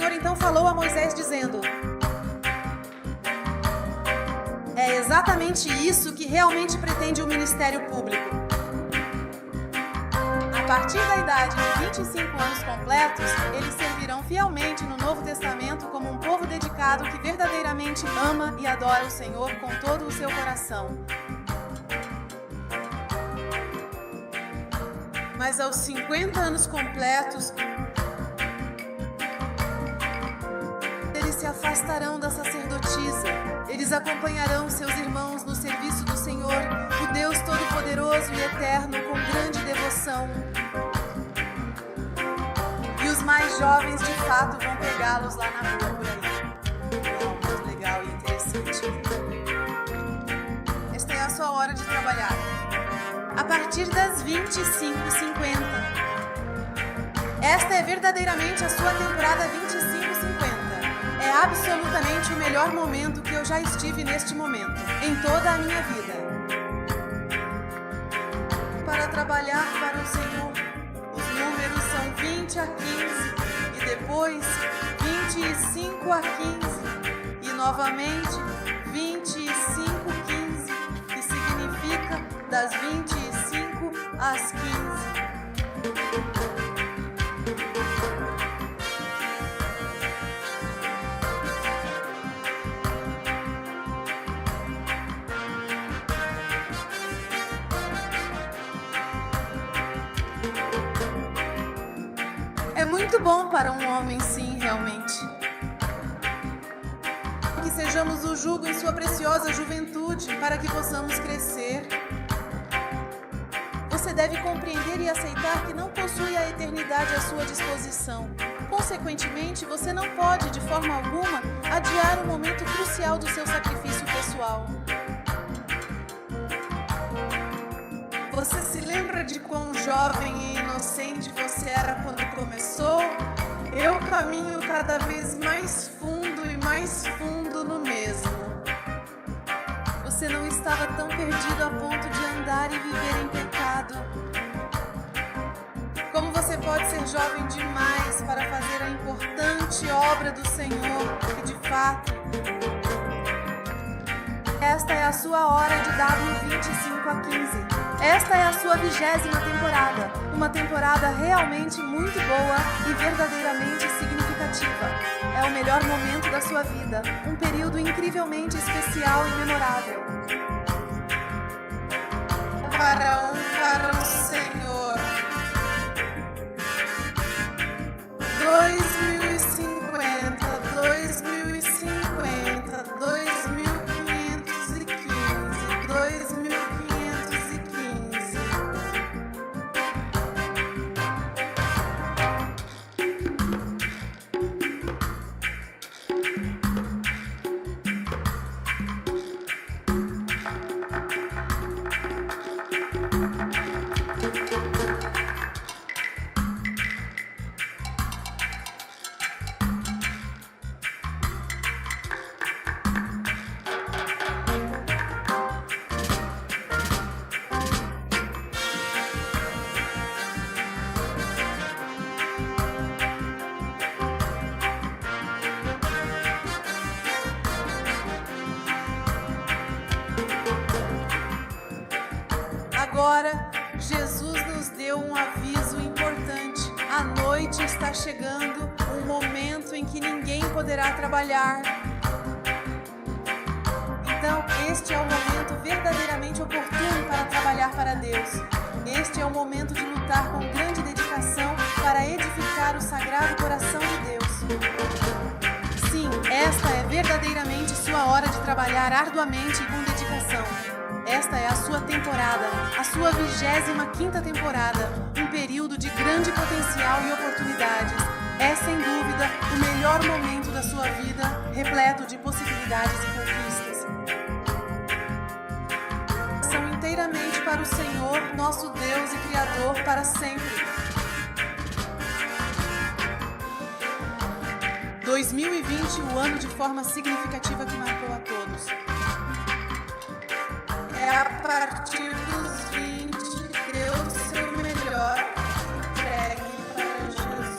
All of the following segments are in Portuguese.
Senhor então falou a Moisés dizendo: é exatamente isso que realmente pretende o ministério público. A partir da idade de 25 anos completos, eles servirão fielmente no Novo Testamento como um povo dedicado que verdadeiramente ama e adora o Senhor com todo o seu coração. Mas aos 50 anos completos, eles se afastarão da sacerdotisa. Eles acompanharão seus irmãos no serviço do Senhor, o Deus Todo-Poderoso e Eterno, com grande devoção. E os mais jovens, de fato, vão pegá-los lá na rua por aí. Muito legal e interessante. Esta é a sua hora de trabalhar. A partir das 25h50. Esta é verdadeiramente a sua temporada 25h50. É absolutamente o melhor momento que eu já estive neste momento, em toda a minha vida. Para trabalhar para o Senhor, os números são 20 a 15, e depois 25 a 15, e novamente 25 a 15, que significa das 25 às 15. É muito bom para um homem, sim, realmente. Que sejamos o jugo em sua preciosa juventude, para que possamos crescer. Você deve compreender e aceitar que não possui a eternidade à sua disposição. Consequentemente, você não pode, de forma alguma, adiar o momento crucial do seu sacrifício pessoal. Você se lembra de quão jovem e inocente você era quando começou? Eu caminho cada vez mais fundo e mais fundo no mesmo. Você não estava tão perdido a ponto de andar e viver em pecado. Como você pode ser jovem demais para fazer a importante obra do Senhor e, de fato, esta é a sua hora de W25 a 15. Esta é a sua 20ª temporada, uma temporada realmente muito boa e verdadeiramente significativa. É o melhor momento da sua vida, um período incrivelmente especial e memorável. Para honrar o Senhor. 2050, 2050, 2515, 2515. Agora, Jesus nos deu um aviso importante. A noite está chegando, um momento em que ninguém poderá trabalhar. Então, este é o momento verdadeiramente oportuno para trabalhar para Deus. Este é o momento de lutar com grande dedicação para edificar o Sagrado Coração de Deus. Sim, esta é verdadeiramente sua hora de trabalhar arduamente e com dedicação. Esta é a sua temporada, a sua 25ª temporada, um período de grande potencial e oportunidades. É, sem dúvida, o melhor momento da sua vida, repleto de possibilidades e conquistas. São inteiramente para o Senhor, nosso Deus e Criador, para sempre. 2020, o ano de forma significativa que marcou a todos. É a partir dos 20, dê o seu melhor, entregue para Jesus.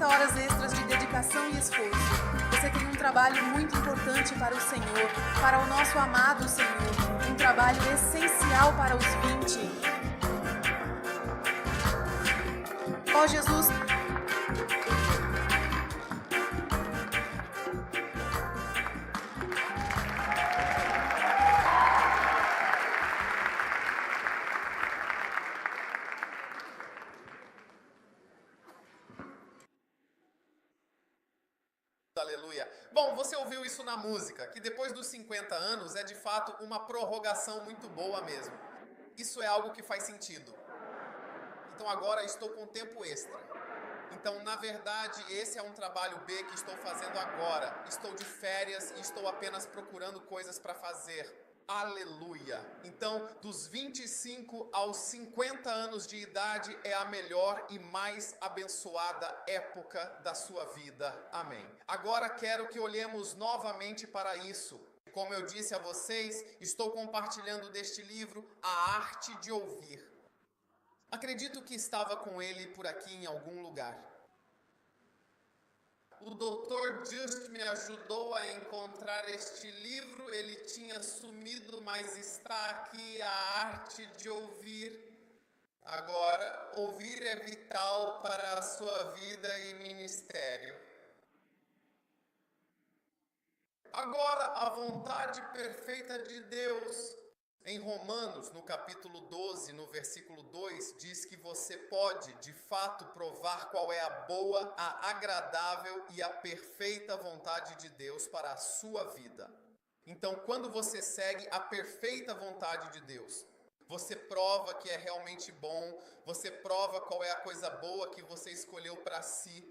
40 horas extras de dedicação e esforço. Você tem um trabalho muito importante para o Senhor, para o nosso amado Senhor, um trabalho essencial para os 20. Ó Jesus, aleluia. Bom, você ouviu isso na música, que depois dos 50 anos é de fato uma prorrogação muito boa mesmo. Isso é algo que faz sentido. Então agora estou com tempo extra. Então, na verdade, esse é um trabalho B que estou fazendo agora. Estou de férias e estou apenas procurando coisas para fazer. Aleluia! Então, dos 25 aos 50 anos de idade é a melhor e mais abençoada época da sua vida. Amém. Agora quero que olhemos novamente para isso. Como eu disse a vocês, estou compartilhando deste livro A Arte de Ouvir. Acredito que estava com ele por aqui em algum lugar. O Dr. Just me ajudou a encontrar este livro, ele tinha sumido, mas está aqui, A Arte de Ouvir. Agora, ouvir é vital para a sua vida e ministério. Agora, a vontade perfeita de Deus. Em Romanos, no capítulo 12, no versículo 2, diz que você pode, de fato, provar qual é a boa, a agradável e a perfeita vontade de Deus para a sua vida. Então, quando você segue a perfeita vontade de Deus, você prova que é realmente bom, você prova qual é a coisa boa que você escolheu para si.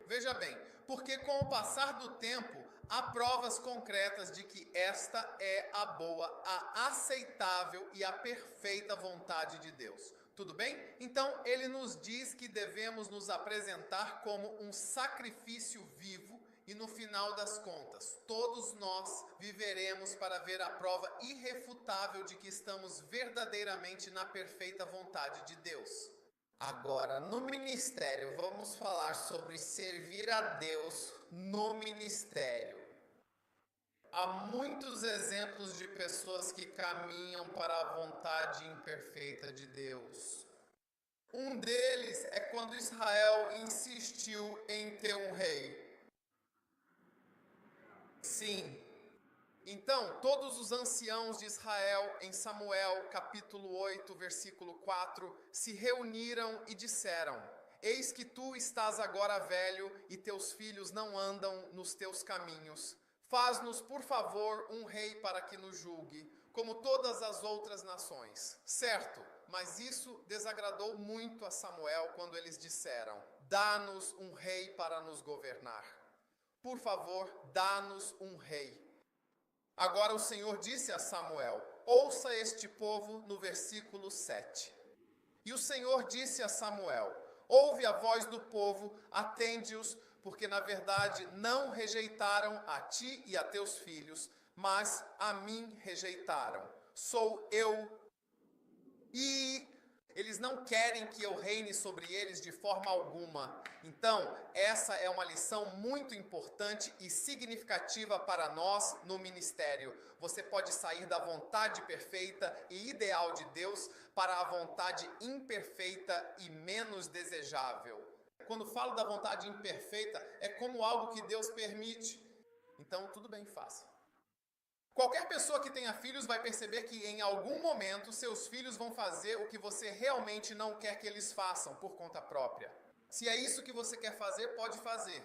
Veja bem, porque com o passar do tempo, há provas concretas de que esta é a boa, a aceitável e a perfeita vontade de Deus. Tudo bem? Então, ele nos diz que devemos nos apresentar como um sacrifício vivo e no final das contas, todos nós viveremos para ver a prova irrefutável de que estamos verdadeiramente na perfeita vontade de Deus. Agora, no ministério, vamos falar sobre servir a Deus no ministério. Há muitos exemplos de pessoas que caminham para a vontade imperfeita de Deus. Um deles é quando Israel insistiu em ter um rei. Sim. Então, todos os anciãos de Israel, em Samuel, capítulo 8, versículo 4, se reuniram e disseram: Eis que tu estás agora velho e teus filhos não andam nos teus caminhos. Faz-nos, por favor, um rei para que nos julgue, como todas as outras nações. Certo, mas isso desagradou muito a Samuel quando eles disseram: Dá-nos um rei para nos governar. Por favor, dá-nos um rei. Agora o Senhor disse a Samuel: ouça este povo no versículo 7. E o Senhor disse a Samuel: ouve a voz do povo, atende-os, porque na verdade não rejeitaram a ti e a teus filhos, mas a mim rejeitaram. Sou eu. E eles não querem que eu reine sobre eles de forma alguma. Então, essa é uma lição muito importante e significativa para nós no ministério. Você pode sair da vontade perfeita e ideal de Deus para a vontade imperfeita e menos desejável. Quando falo da vontade imperfeita, é como algo que Deus permite. Então, tudo bem, faça. Qualquer pessoa que tenha filhos vai perceber que em algum momento seus filhos vão fazer o que você realmente não quer que eles façam por conta própria. Se é isso que você quer fazer, pode fazer.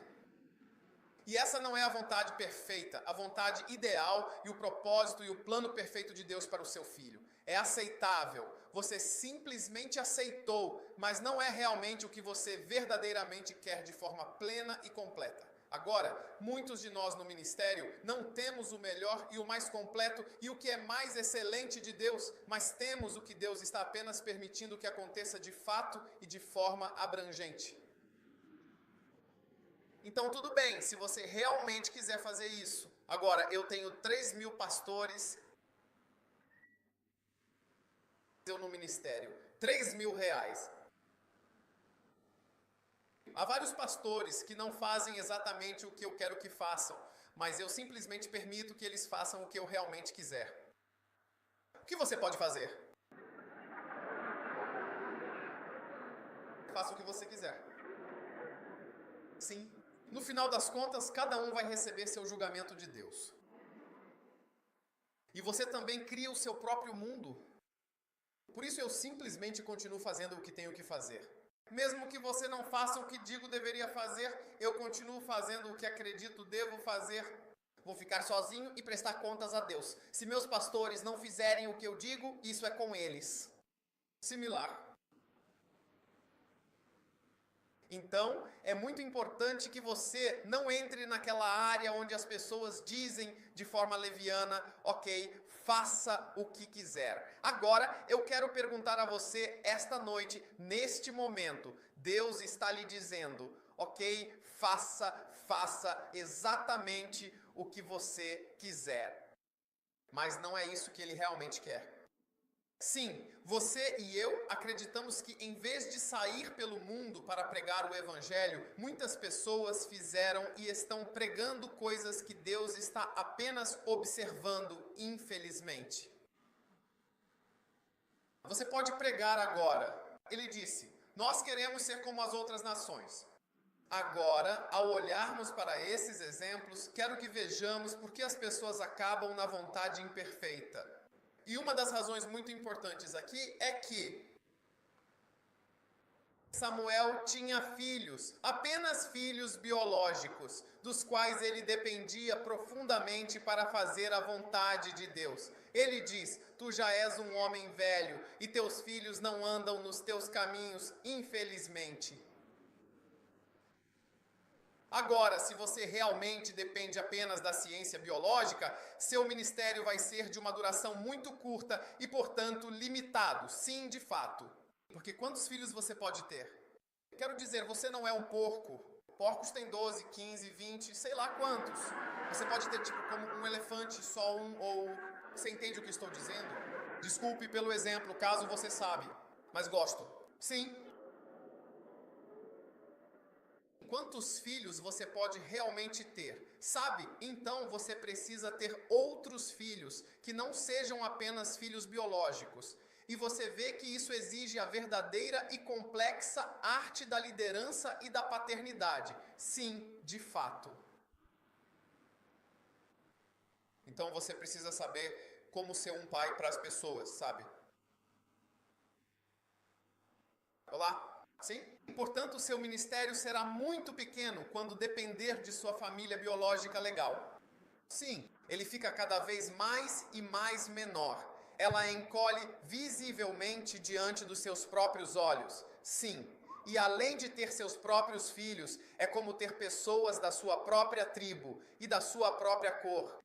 E essa não é a vontade perfeita, a vontade ideal e o propósito e o plano perfeito de Deus para o seu filho. É aceitável, você simplesmente aceitou, mas não é realmente o que você verdadeiramente quer de forma plena e completa. Agora, muitos de nós no ministério não temos o melhor e o mais completo e o que é mais excelente de Deus, mas temos o que Deus está apenas permitindo que aconteça de fato e de forma abrangente. Então tudo bem, se você realmente quiser fazer isso. Agora, eu tenho 3.000 pastores no ministério, R$3.000. Há vários pastores que não fazem exatamente o que eu quero que façam, mas eu simplesmente permito que eles façam o que eu realmente quiser. O que você pode fazer? Faça o que você quiser. Sim. No final das contas, cada um vai receber seu julgamento de Deus. E você também cria o seu próprio mundo. Por isso eu simplesmente continuo fazendo o que tenho que fazer. Mesmo que você não faça o que digo deveria fazer, eu continuo fazendo o que acredito devo fazer. Vou ficar sozinho e prestar contas a Deus. Se meus pastores não fizerem o que eu digo, isso é com eles. Similar. Então, é muito importante que você não entre naquela área onde as pessoas dizem de forma leviana, ok, faça o que quiser. Agora, eu quero perguntar a você esta noite, neste momento, Deus está lhe dizendo, ok, faça exatamente o que você quiser. Mas não é isso que Ele realmente quer. Sim, você e eu acreditamos que em vez de sair pelo mundo para pregar o Evangelho, muitas pessoas fizeram e estão pregando coisas que Deus está apenas observando, infelizmente. Você pode pregar agora. Ele disse, nós queremos ser como as outras nações. Agora, ao olharmos para esses exemplos, quero que vejamos por que as pessoas acabam na vontade imperfeita. E uma das razões muito importantes aqui é que Samuel tinha filhos, apenas filhos biológicos, dos quais ele dependia profundamente para fazer a vontade de Deus. Ele diz, tu já és um homem velho e teus filhos não andam nos teus caminhos, infelizmente. Agora, se você realmente depende apenas da ciência biológica, seu ministério vai ser de uma duração muito curta e, portanto, limitado. Sim, de fato. Porque quantos filhos você pode ter? Quero dizer, você não é um porco. Porcos têm 12, 15, 20, sei lá quantos. Você pode ter, tipo, como um elefante, só um, ou... Você entende o que estou dizendo? Desculpe pelo exemplo, caso você sabe, mas gosto. Sim. Quantos filhos você pode realmente ter? Sabe? Então você precisa ter outros filhos que não sejam apenas filhos biológicos. E você vê que isso exige a verdadeira e complexa arte da liderança e da paternidade. Sim, de fato. Então você precisa saber como ser um pai para as pessoas, sabe? Olá? Sim? Portanto, seu ministério será muito pequeno quando depender de sua família biológica legal. Sim, ele fica cada vez mais e mais menor. Ela encolhe visivelmente diante dos seus próprios olhos. Sim, e além de ter seus próprios filhos, é como ter pessoas da sua própria tribo e da sua própria cor.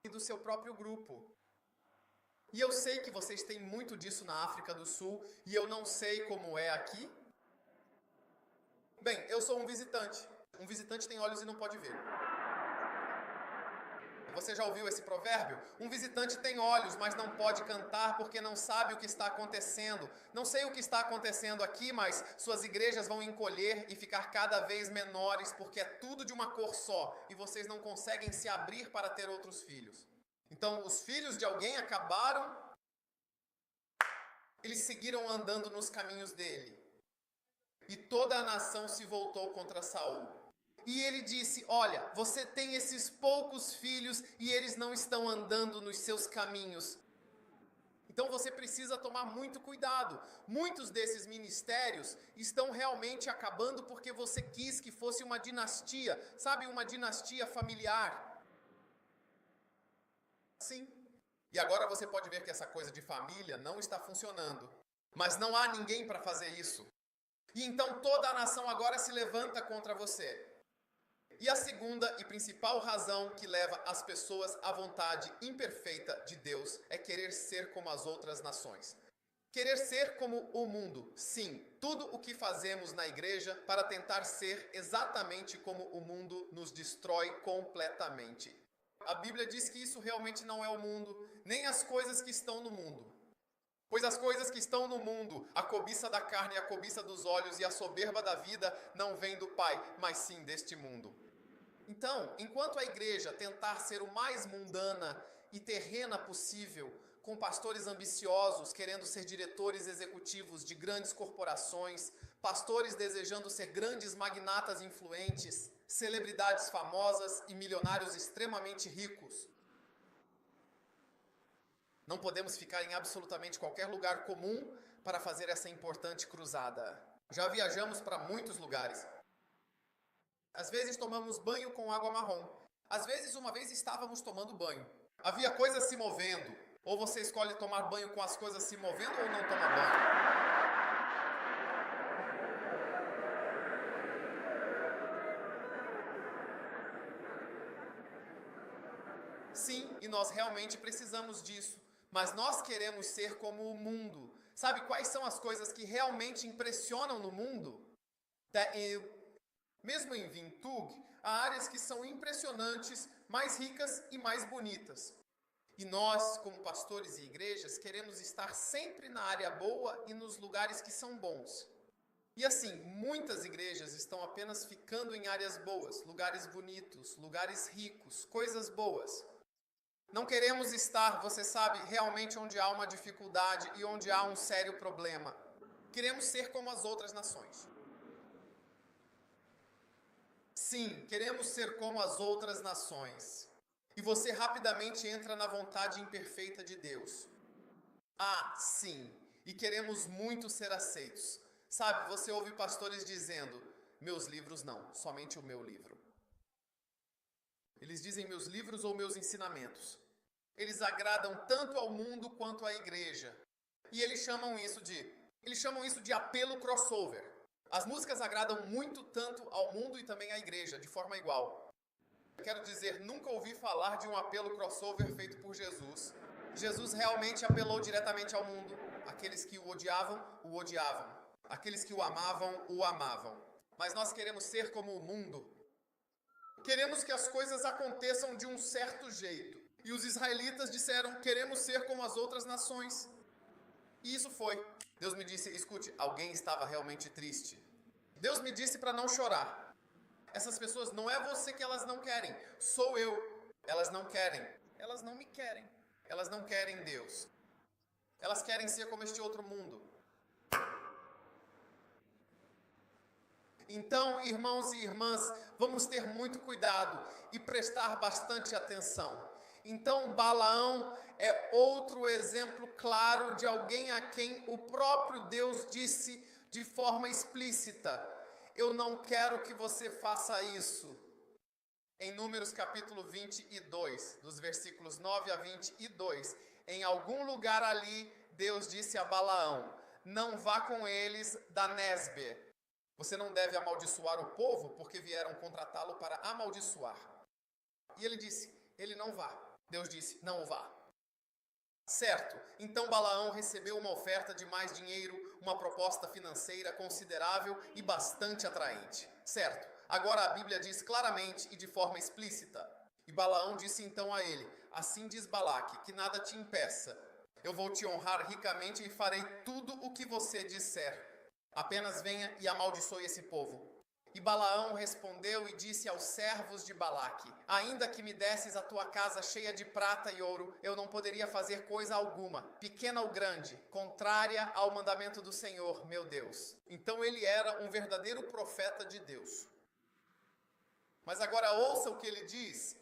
E do seu próprio grupo. E eu sei que vocês têm muito disso na África do Sul, e eu não sei como é aqui. Bem, eu sou um visitante. Um visitante tem olhos e não pode ver. Você já ouviu esse provérbio? Um visitante tem olhos, mas não pode cantar porque não sabe o que está acontecendo. Não sei o que está acontecendo aqui, mas suas igrejas vão encolher e ficar cada vez menores porque é tudo de uma cor só e vocês não conseguem se abrir para ter outros filhos. Então, os filhos de alguém acabaram, eles seguiram andando nos caminhos dele. E toda a nação se voltou contra Saul. E ele disse, olha, você tem esses poucos filhos e eles não estão andando nos seus caminhos. Então você precisa tomar muito cuidado. Muitos desses ministérios estão realmente acabando porque você quis que fosse uma dinastia, sabe, uma dinastia familiar. Sim. E agora você pode ver que essa coisa de família não está funcionando. Mas não há ninguém para fazer isso. E então toda a nação agora se levanta contra você. E a segunda e principal razão que leva as pessoas à vontade imperfeita de Deus é querer ser como as outras nações. Querer ser como o mundo. Sim, tudo o que fazemos na igreja para tentar ser exatamente como o mundo nos destrói completamente. A Bíblia diz que isso realmente não é o mundo, nem as coisas que estão no mundo. Pois as coisas que estão no mundo, a cobiça da carne, a cobiça dos olhos e a soberba da vida, não vem do Pai, mas sim deste mundo. Então, enquanto a igreja tentar ser o mais mundana e terrena possível, com pastores ambiciosos querendo ser diretores executivos de grandes corporações, pastores desejando ser grandes magnatas influentes, celebridades famosas e milionários extremamente ricos, não podemos ficar em absolutamente qualquer lugar comum para fazer essa importante cruzada. Já viajamos para muitos lugares. Às vezes tomamos banho com água marrom. Às vezes uma vez estávamos tomando banho. Havia coisas se movendo. Ou você escolhe tomar banho com as coisas se movendo ou não toma banho. Sim, e nós realmente precisamos disso. Mas nós queremos ser como o mundo. Sabe quais são as coisas que realmente impressionam no mundo? Mesmo em Windhoek, há áreas que são impressionantes, mais ricas e mais bonitas. E nós, como pastores e igrejas, queremos estar sempre na área boa e nos lugares que são bons. E assim, muitas igrejas estão apenas ficando em áreas boas, lugares bonitos, lugares ricos, coisas boas. Não queremos estar, você sabe, realmente onde há uma dificuldade e onde há um sério problema. Queremos ser como as outras nações. Sim, queremos ser como as outras nações. E você rapidamente entra na vontade imperfeita de Deus. Ah, sim, e queremos muito ser aceitos. Sabe, você ouve pastores dizendo, meus livros não, somente o meu livro. Eles dizem meus livros ou meus ensinamentos. Eles agradam tanto ao mundo quanto à igreja. E eles chamam isso de apelo crossover. As músicas agradam muito tanto ao mundo e também à igreja, de forma igual. Quero dizer, nunca ouvi falar de um apelo crossover feito por Jesus. Jesus realmente apelou diretamente ao mundo. Aqueles que o odiavam. Aqueles que o amavam. Mas nós queremos ser como o mundo. Queremos que as coisas aconteçam de um certo jeito. E os israelitas disseram, queremos ser como as outras nações. E isso foi. Deus me disse, escute, alguém estava realmente triste. Deus me disse para não chorar. Essas pessoas, não é você que elas não querem, sou eu. Elas não querem. Elas não me querem. Elas não querem Deus. Elas querem ser como este outro mundo. Então, irmãos e irmãs, vamos ter muito cuidado e prestar bastante atenção. Então, Balaão é outro exemplo claro de alguém a quem o próprio Deus disse de forma explícita: eu não quero que você faça isso. Em Números capítulo 22, dos versículos 9 a 22, em algum lugar ali, Deus disse a Balaão: não vá com eles da Nesbe. Você não deve amaldiçoar o povo, porque vieram contratá-lo para amaldiçoar. E ele disse, ele não vá. Deus disse, não vá. Certo, então Balaão recebeu uma oferta de mais dinheiro, uma proposta financeira considerável e bastante atraente. Certo, agora a Bíblia diz claramente e de forma explícita. E Balaão disse então a ele, assim diz Balaque, que nada te impeça. Eu vou te honrar ricamente e farei tudo o que você disser. Apenas venha e amaldiçoe esse povo. E Balaão respondeu e disse aos servos de Balaque: ainda que me desses a tua casa cheia de prata e ouro, eu não poderia fazer coisa alguma, pequena ou grande, contrária ao mandamento do Senhor, meu Deus. Então ele era um verdadeiro profeta de Deus. Mas agora ouça o que ele diz.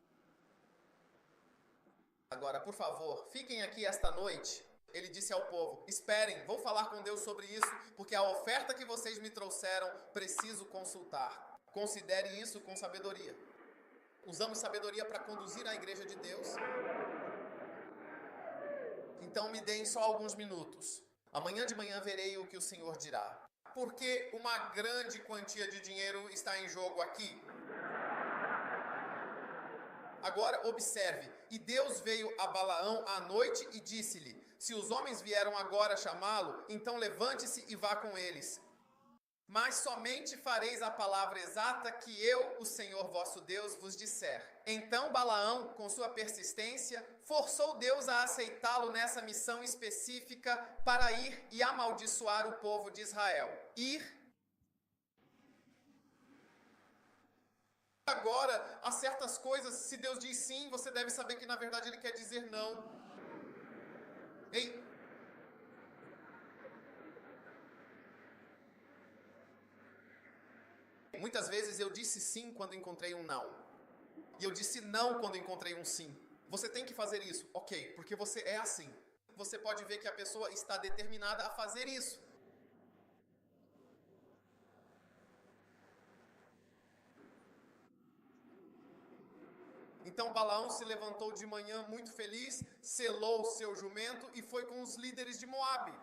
Agora, por favor, fiquem aqui esta noite. Ele disse ao povo, esperem, vou falar com Deus sobre isso, porque a oferta que vocês me trouxeram, preciso consultar. Considere isso com sabedoria. Usamos sabedoria para conduzir a igreja de Deus. Então me deem só alguns minutos. Amanhã de manhã verei o que o Senhor dirá. Porque uma grande quantia de dinheiro está em jogo aqui. Agora observe, e Deus veio a Balaão à noite e disse-lhe, se os homens vieram agora chamá-lo, então levante-se e vá com eles. Mas somente fareis a palavra exata que eu, o Senhor vosso Deus, vos disser. Então Balaão, com sua persistência, forçou Deus a aceitá-lo nessa missão específica para ir e amaldiçoar o povo de Israel. Agora, há certas coisas, se Deus diz sim, você deve saber que na verdade Ele quer dizer não. Ei! Muitas vezes eu disse sim quando encontrei um não. E eu disse não quando encontrei um sim. Você tem que fazer isso, ok, porque você é assim. Você pode ver que a pessoa está determinada a fazer isso. Então Balaão se levantou de manhã muito feliz, selou o seu jumento e foi com os líderes de Moabe.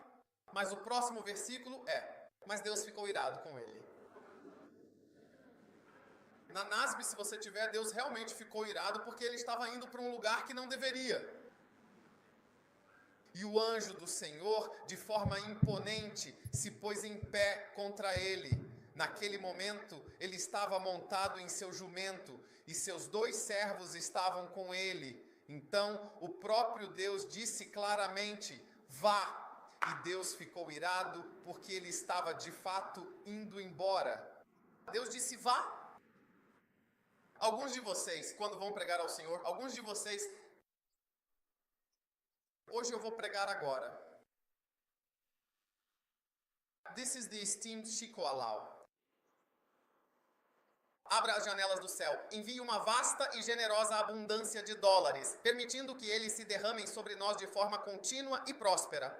Mas o próximo versículo mas Deus ficou irado com ele. Na NASB, se você tiver, Deus realmente ficou irado porque ele estava indo para um lugar que não deveria. E o anjo do Senhor, de forma imponente, se pôs em pé contra ele. Naquele momento, ele estava montado em seu jumento e seus 2 servos estavam com ele. Então, o próprio Deus disse claramente: vá. E Deus ficou irado porque ele estava de fato indo embora. Deus disse: vá. Alguns de vocês, quando vão pregar ao Senhor, hoje eu vou pregar agora. This is the esteemed Chico Alau. Abra as janelas do céu, envie uma vasta e generosa abundância de dólares, permitindo que eles se derramem sobre nós de forma contínua e próspera.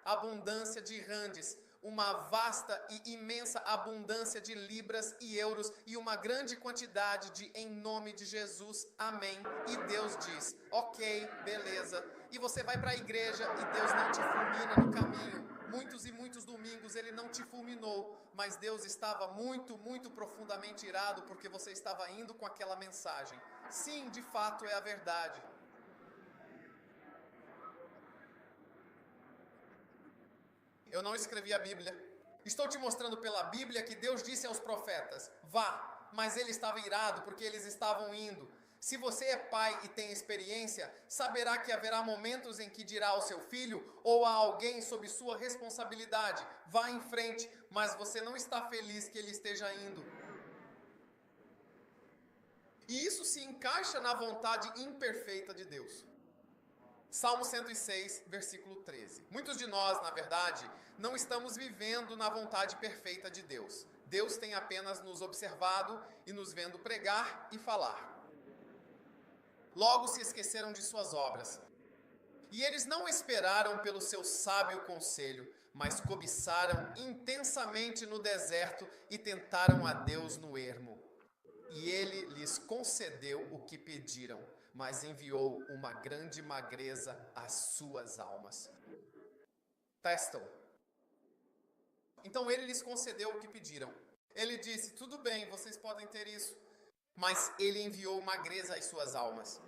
Abundância de randes, uma vasta e imensa abundância de libras e euros e uma grande quantidade de em nome de Jesus, amém. E Deus diz: ok, beleza. E você vai para a igreja e Deus não te fulmina no caminho. Muitos e muitos domingos ele não te fulminou, mas Deus estava muito, muito profundamente irado porque você estava indo com aquela mensagem. Sim, de fato é a verdade. Eu não escrevi a Bíblia. Estou te mostrando pela Bíblia que Deus disse aos profetas: vá, mas ele estava irado porque eles estavam indo. Se você é pai e tem experiência, saberá que haverá momentos em que dirá ao seu filho ou a alguém sob sua responsabilidade: vá em frente, mas você não está feliz que ele esteja indo. E isso se encaixa na vontade imperfeita de Deus. Salmo 106, versículo 13. Muitos de nós, na verdade, não estamos vivendo na vontade perfeita de Deus. Deus tem apenas nos observado e nos vendo pregar e falar. Logo se esqueceram de suas obras. E eles não esperaram pelo seu sábio conselho, mas cobiçaram intensamente no deserto e tentaram a Deus no ermo. E ele lhes concedeu o que pediram, mas enviou uma grande magreza às suas almas. Testam. Então ele lhes concedeu o que pediram. Ele disse: tudo bem, vocês podem ter isso. Mas ele enviou magreza às suas almas.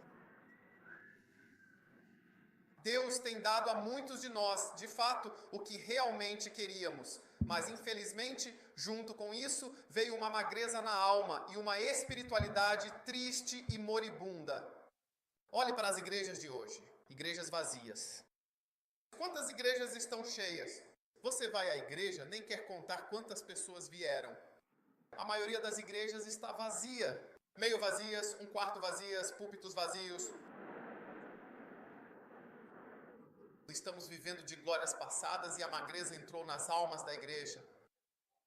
Deus tem dado a muitos de nós, de fato, o que realmente queríamos. Mas infelizmente, junto com isso, veio uma magreza na alma e uma espiritualidade triste e moribunda. Olhe para as igrejas de hoje, igrejas vazias. Quantas igrejas estão cheias? Você vai à igreja, nem quer contar quantas pessoas vieram. A maioria das igrejas está vazia. Meio vazias, um quarto vazias, púlpitos vazios. Estamos vivendo de glórias passadas e a magreza entrou nas almas da igreja.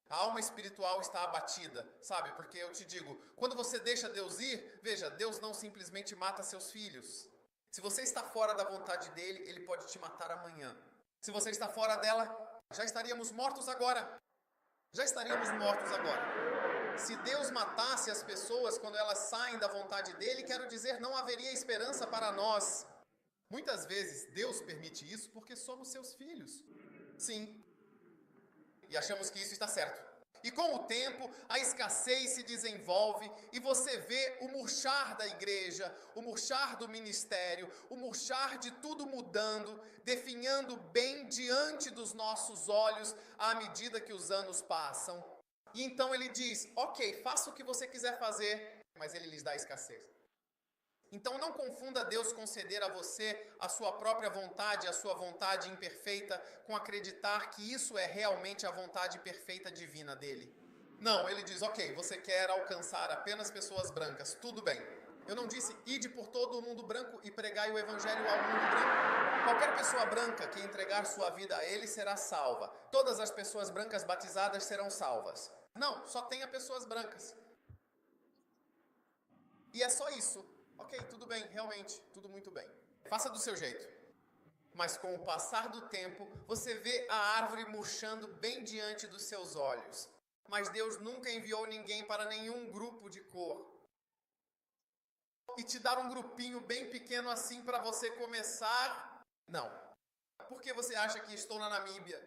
A alma espiritual está abatida, sabe? Porque eu te digo, quando você deixa Deus ir, veja, Deus não simplesmente mata seus filhos. Se você está fora da vontade dele, ele pode te matar amanhã. Se você está fora dela, já estaríamos mortos agora. Já estaríamos mortos agora. Se Deus matasse as pessoas quando elas saem da vontade dele, quero dizer, não haveria esperança para nós. Muitas vezes Deus permite isso porque somos seus filhos. Sim. E achamos que isso está certo. E com o tempo, a escassez se desenvolve e você vê o murchar da igreja, o murchar do ministério, o murchar de tudo mudando, definhando bem diante dos nossos olhos à medida que os anos passam. E então ele diz, ok, faça o que você quiser fazer, mas ele lhes dá escassez. Então não confunda Deus conceder a você a sua própria vontade, a sua vontade imperfeita, com acreditar que isso é realmente a vontade perfeita divina dele. Não, ele diz, ok, você quer alcançar apenas pessoas brancas, tudo bem. Eu não disse, ide por todo o mundo branco e pregai o evangelho ao mundo branco. Qualquer pessoa branca que entregar sua vida a ele será salva. Todas as pessoas brancas batizadas serão salvas. Não, só tenha pessoas brancas. E é só isso. Ok, tudo bem, realmente, tudo muito bem. Faça do seu jeito. Mas com o passar do tempo, você vê a árvore murchando bem diante dos seus olhos. Mas Deus nunca enviou ninguém para nenhum grupo de cor. E te dar um grupinho bem pequeno assim para você começar? Não. Por que você acha que estou na Namíbia?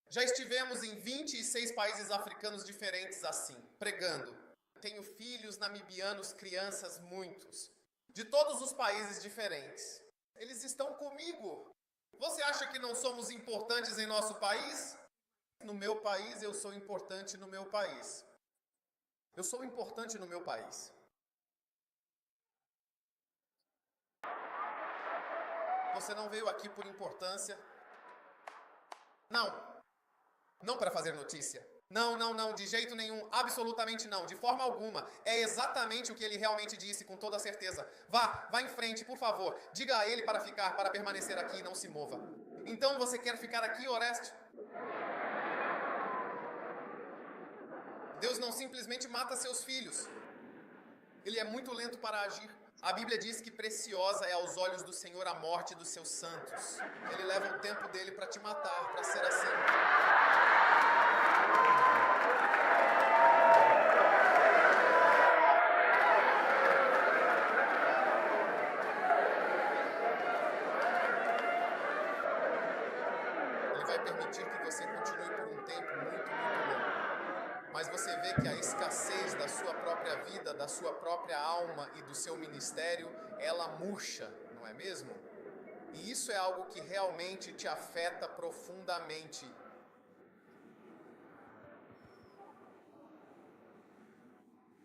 Já estivemos em 26 países africanos diferentes assim, pregando. Tenho filhos namibianos, crianças, muitos, de todos os países diferentes. Eles estão comigo. Você acha que não somos importantes em nosso país? No meu país, eu sou importante no meu país. Eu sou importante no meu país. Você não veio aqui por importância? Não. Não para fazer notícia. Não, de jeito nenhum, absolutamente não, de forma alguma. É exatamente o que ele realmente disse, com toda certeza. Vá em frente, por favor. Diga a ele para ficar, para permanecer aqui e não se mova. Então você quer ficar aqui, Oreste? Deus não simplesmente mata seus filhos. Ele é muito lento para agir. A Bíblia diz que preciosa é aos olhos do Senhor a morte dos seus santos. Ele leva o tempo dele para te matar, para ser assim. Permitir que você continue por um tempo muito longo. Mas você vê que a escassez da sua própria vida, da sua própria alma e do seu ministério, ela murcha, não é mesmo? E isso é algo que realmente te afeta profundamente.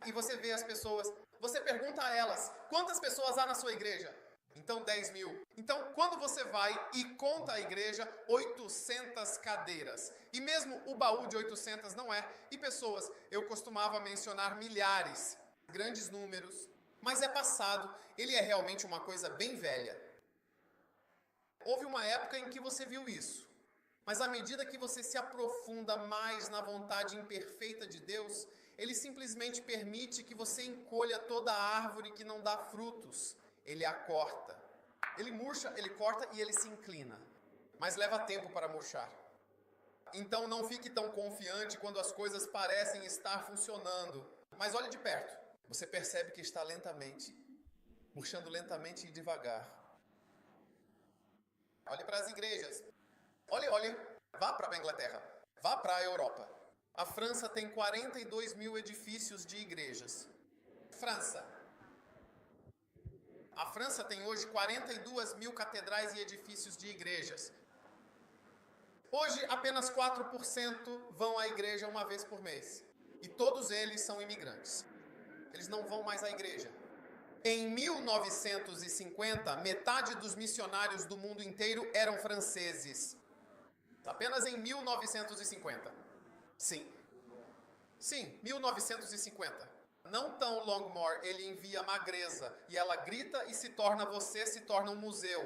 E você vê as pessoas, você pergunta a elas, quantas pessoas há na sua igreja? Então 10.000. Então quando você vai e conta a igreja, 800 cadeiras. E mesmo o baú de 800 não é. E pessoas, eu costumava mencionar milhares, grandes números. Mas é passado, ele é realmente uma coisa bem velha. Houve uma época em que você viu isso. Mas à medida que você se aprofunda mais na vontade imperfeita de Deus, ele simplesmente permite que você encolha toda a árvore que não dá frutos. Ele a corta. Ele murcha, ele corta e ele se inclina. Mas leva tempo para murchar. Então não fique tão confiante quando as coisas parecem estar funcionando. Mas olhe de perto. Você percebe que está lentamente, murchando lentamente e devagar. Olhe para as igrejas. Olhe. Vá para a Inglaterra. Vá para a Europa. A França tem 42.000 edifícios de igrejas. A França tem hoje 42.000 catedrais e edifícios de igrejas. Hoje, apenas 4% vão à igreja uma vez por mês. E todos eles são imigrantes. Eles não vão mais à igreja. Em 1950, metade dos missionários do mundo inteiro eram franceses. Apenas em 1950. Sim, 1950. Não tão Longmore, ele envia Magreza e ela grita e se torna um museu.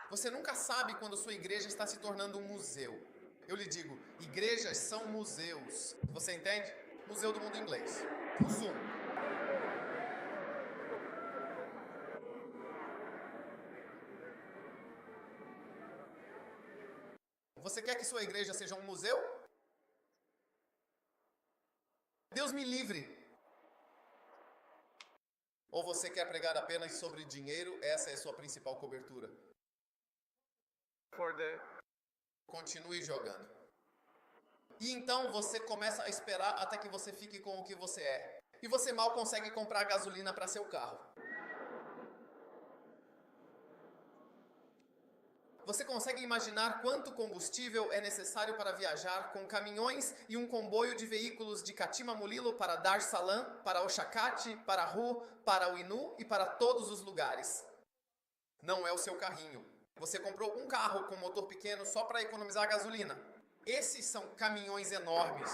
Você nunca sabe quando sua igreja está se tornando um museu. Eu lhe digo, igrejas são museus. Você entende? Museu do mundo inglês. O Zoom. Você quer que sua igreja seja um museu? Deus me livre. Ou você quer pregar apenas sobre dinheiro? Essa é sua principal cobertura. Continue jogando. E então você começa a esperar até que você fique com o que você é. E você mal consegue comprar gasolina para seu carro. Você consegue imaginar quanto combustível é necessário para viajar com caminhões e um comboio de veículos de Katima Mulilo para Dar Salaam, para Oxacate, para Ru, para Uinu e para todos os lugares? Não é o seu carrinho. Você comprou um carro com motor pequeno só para economizar gasolina. Esses são caminhões enormes.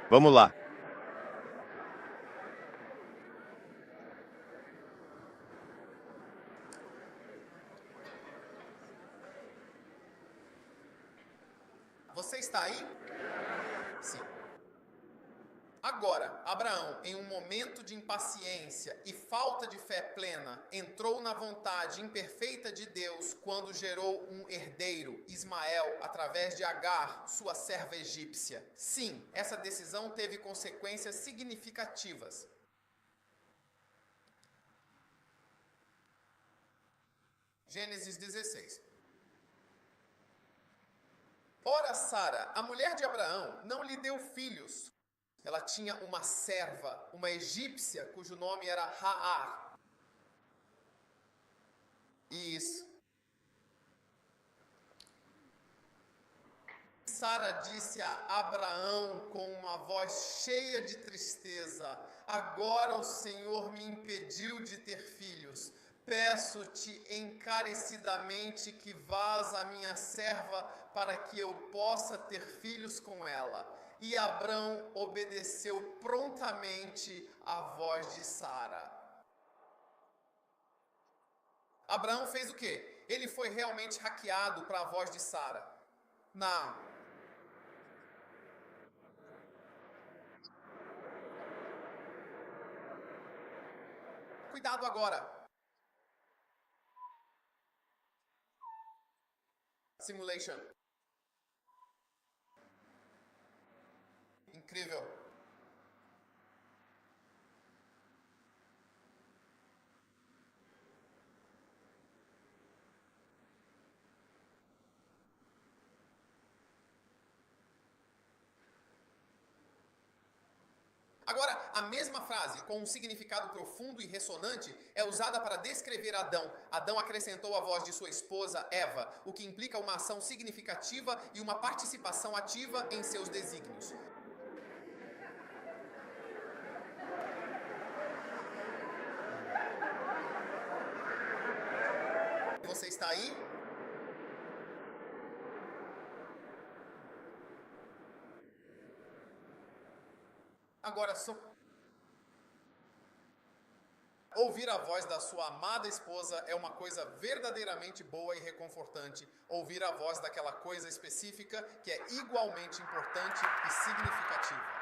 Vamos lá. Você está aí? Sim. Agora, Abraão, em um momento de impaciência e falta de fé plena, entrou na vontade imperfeita de Deus quando gerou um herdeiro, Ismael, através de Agar, sua serva egípcia. Sim, essa decisão teve consequências significativas. Gênesis 16. Ora, Sara, a mulher de Abraão, não lhe deu filhos. Ela tinha uma serva, uma egípcia, cujo nome era Haar. Isso. Sara disse a Abraão com uma voz cheia de tristeza: agora o Senhor me impediu de ter filhos. Peço-te encarecidamente que vás a minha serva para que eu possa ter filhos com ela. E Abrão obedeceu prontamente à voz de Sara. Abraão fez o quê? Ele foi realmente hackeado para a voz de Sara. Não. Cuidado agora. Simulation. Incrível. Agora, a mesma frase, com um significado profundo e ressonante, é usada para descrever Adão. Adão acrescentou a voz de sua esposa, Eva, o que implica uma ação significativa e uma participação ativa em seus desígnios. Você está aí? Agora, ouvir a voz da sua amada esposa é uma coisa verdadeiramente boa e reconfortante. Ouvir a voz daquela coisa específica que é igualmente importante e significativa.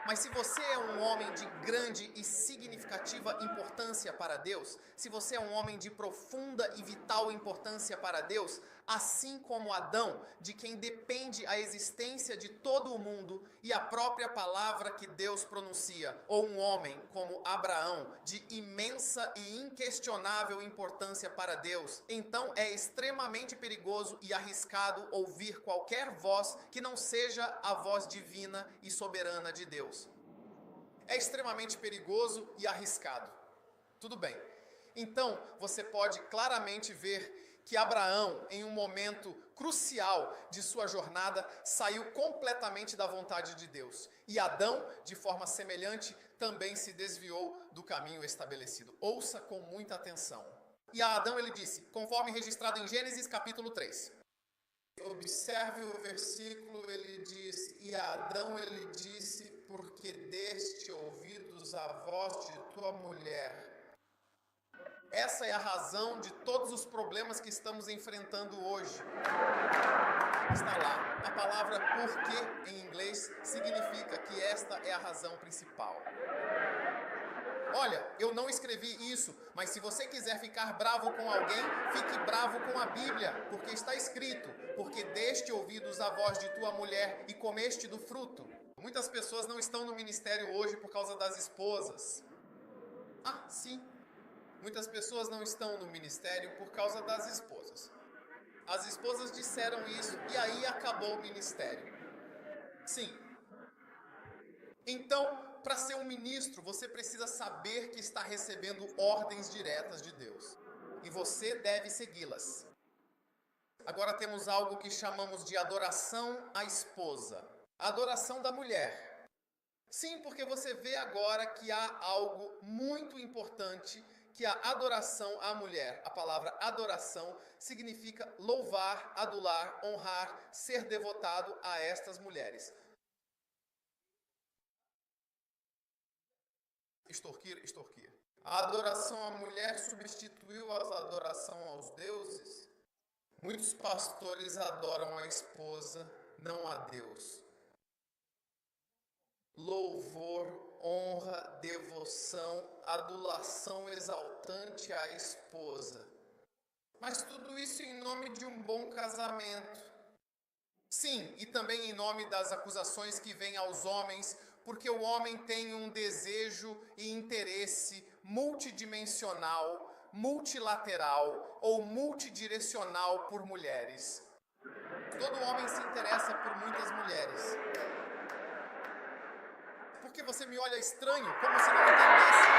Mas se você é um homem de grande e significativa importância para Deus, se você é um homem de profunda e vital importância para Deus, assim como Adão, de quem depende a existência de todo o mundo e a própria palavra que Deus pronuncia, ou um homem como Abraão, de imensa e inquestionável importância para Deus, então é extremamente perigoso e arriscado ouvir qualquer voz que não seja a voz divina e soberana de Deus. É extremamente perigoso e arriscado. Tudo bem. Então, você pode claramente ver que Abraão, em um momento crucial de sua jornada, saiu completamente da vontade de Deus. E Adão, de forma semelhante, também se desviou do caminho estabelecido. Ouça com muita atenção. E a Adão ele disse, conforme registrado em Gênesis capítulo 3. Observe o versículo, ele diz, e a Adão ele disse, porque deste ouvidos a voz de tua mulher. Essa é a razão de todos os problemas que estamos enfrentando hoje. Está lá. A palavra porque, em inglês, significa que esta é a razão principal. Olha, eu não escrevi isso, mas se você quiser ficar bravo com alguém, fique bravo com a Bíblia, porque está escrito, porque deste ouvidos a voz de tua mulher e comeste do fruto. Muitas pessoas não estão no ministério hoje por causa das esposas. Ah, sim. Muitas pessoas não estão no ministério por causa das esposas. As esposas disseram isso e aí acabou o ministério. Sim. Então, para ser um ministro, você precisa saber que está recebendo ordens diretas de Deus. E você deve segui-las. Agora temos algo que chamamos de adoração à esposa. A adoração da mulher. Sim, porque você vê agora que há algo muito importante, que a adoração à mulher. A palavra adoração significa louvar, adular, honrar, ser devotado a estas mulheres. Extorquir. A adoração à mulher substituiu a adoração aos deuses. Muitos pastores adoram a esposa, não a Deus. Louvor, honra, devoção, adulação exaltante à esposa. Mas tudo isso em nome de um bom casamento. Sim, e também em nome das acusações que vêm aos homens, porque o homem tem um desejo e interesse multidimensional, multilateral ou multidirecional por mulheres. Todo homem se interessa por muitas mulheres. Por que você me olha estranho, como se não entendesse?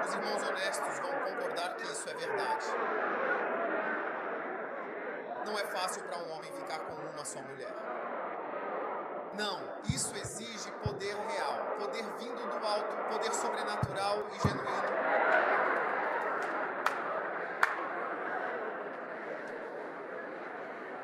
Os irmãos honestos vão concordar que isso é verdade. Não é fácil para um homem ficar com uma só mulher. Não, isso exige poder real, poder vindo do alto, poder sobrenatural e genuíno.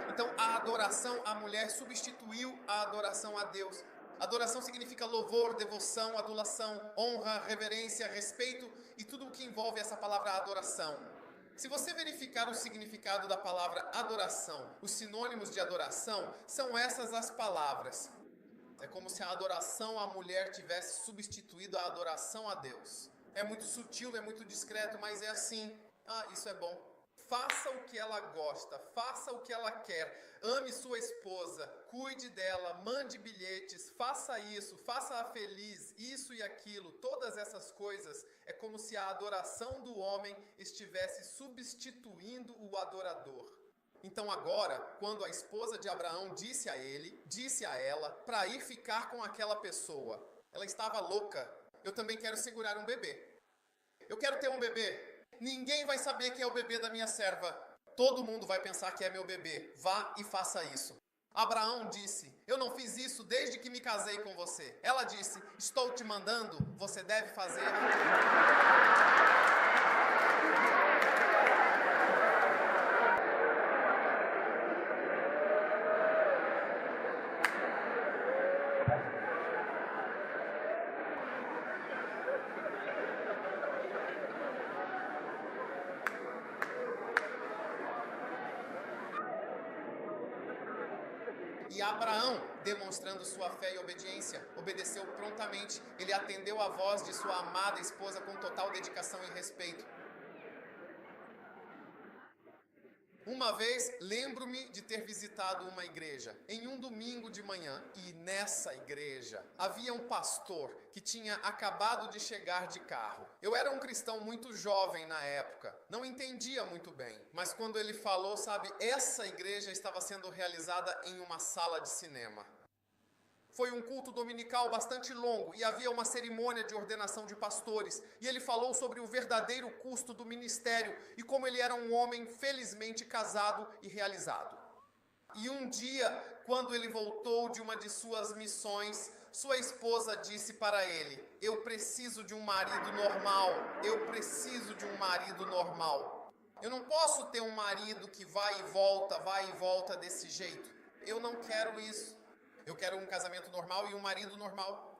Então, a adoração à mulher substituiu a adoração a Deus. Adoração significa louvor, devoção, adulação, honra, reverência, respeito e tudo o que envolve essa palavra adoração. Se você verificar o significado da palavra adoração, os sinônimos de adoração são essas as palavras. É como se a adoração à mulher tivesse substituído a adoração a Deus. É muito sutil, é muito discreto, mas é assim. Isso é bom. Faça o que ela gosta, faça o que ela quer, ame sua esposa, cuide dela, mande bilhetes, faça isso, faça-a feliz, isso e aquilo, todas essas coisas, é como se a adoração do homem estivesse substituindo o adorador. Então agora, quando a esposa de Abraão disse a ela, para ir ficar com aquela pessoa, ela estava louca. Eu também quero segurar um bebê. Eu quero ter um bebê. Ninguém vai saber que é o bebê da minha serva. Todo mundo vai pensar que é meu bebê. Vá e faça isso. Abraão disse, eu não fiz isso desde que me casei com você. Ela disse, estou te mandando, você deve fazer. E Abraão, demonstrando sua fé e obediência, obedeceu prontamente. Ele atendeu a voz de sua amada esposa com total dedicação e respeito. Uma vez, lembro-me de ter visitado uma igreja em um domingo de manhã e nessa igreja havia um pastor que tinha acabado de chegar de carro. Eu era um cristão muito jovem na época, não entendia muito bem, mas quando ele falou, essa igreja estava sendo realizada em uma sala de cinema. Foi um culto dominical bastante longo e havia uma cerimônia de ordenação de pastores. E ele falou sobre o verdadeiro custo do ministério e como ele era um homem felizmente casado e realizado. E um dia, quando ele voltou de uma de suas missões, sua esposa disse para ele, eu preciso de um marido normal, eu preciso de um marido normal. Eu não posso ter um marido que vai e volta desse jeito. Eu não quero isso. Eu quero um casamento normal e um marido normal.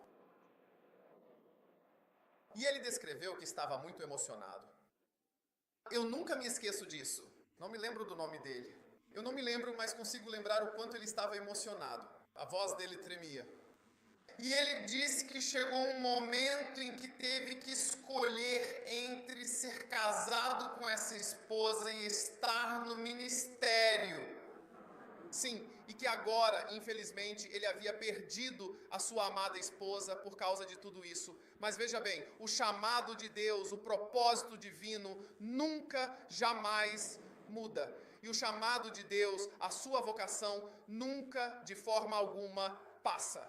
E ele descreveu que estava muito emocionado. Eu nunca me esqueço disso. Não me lembro do nome dele. Eu não me lembro, mas consigo lembrar o quanto ele estava emocionado. A voz dele tremia. E ele disse que chegou um momento em que teve que escolher entre ser casado com essa esposa e estar no ministério. Sim, e que agora, infelizmente, ele havia perdido a sua amada esposa por causa de tudo isso. Mas veja bem, o chamado de Deus, o propósito divino, nunca, jamais muda. E o chamado de Deus, a sua vocação, nunca, de forma alguma, passa.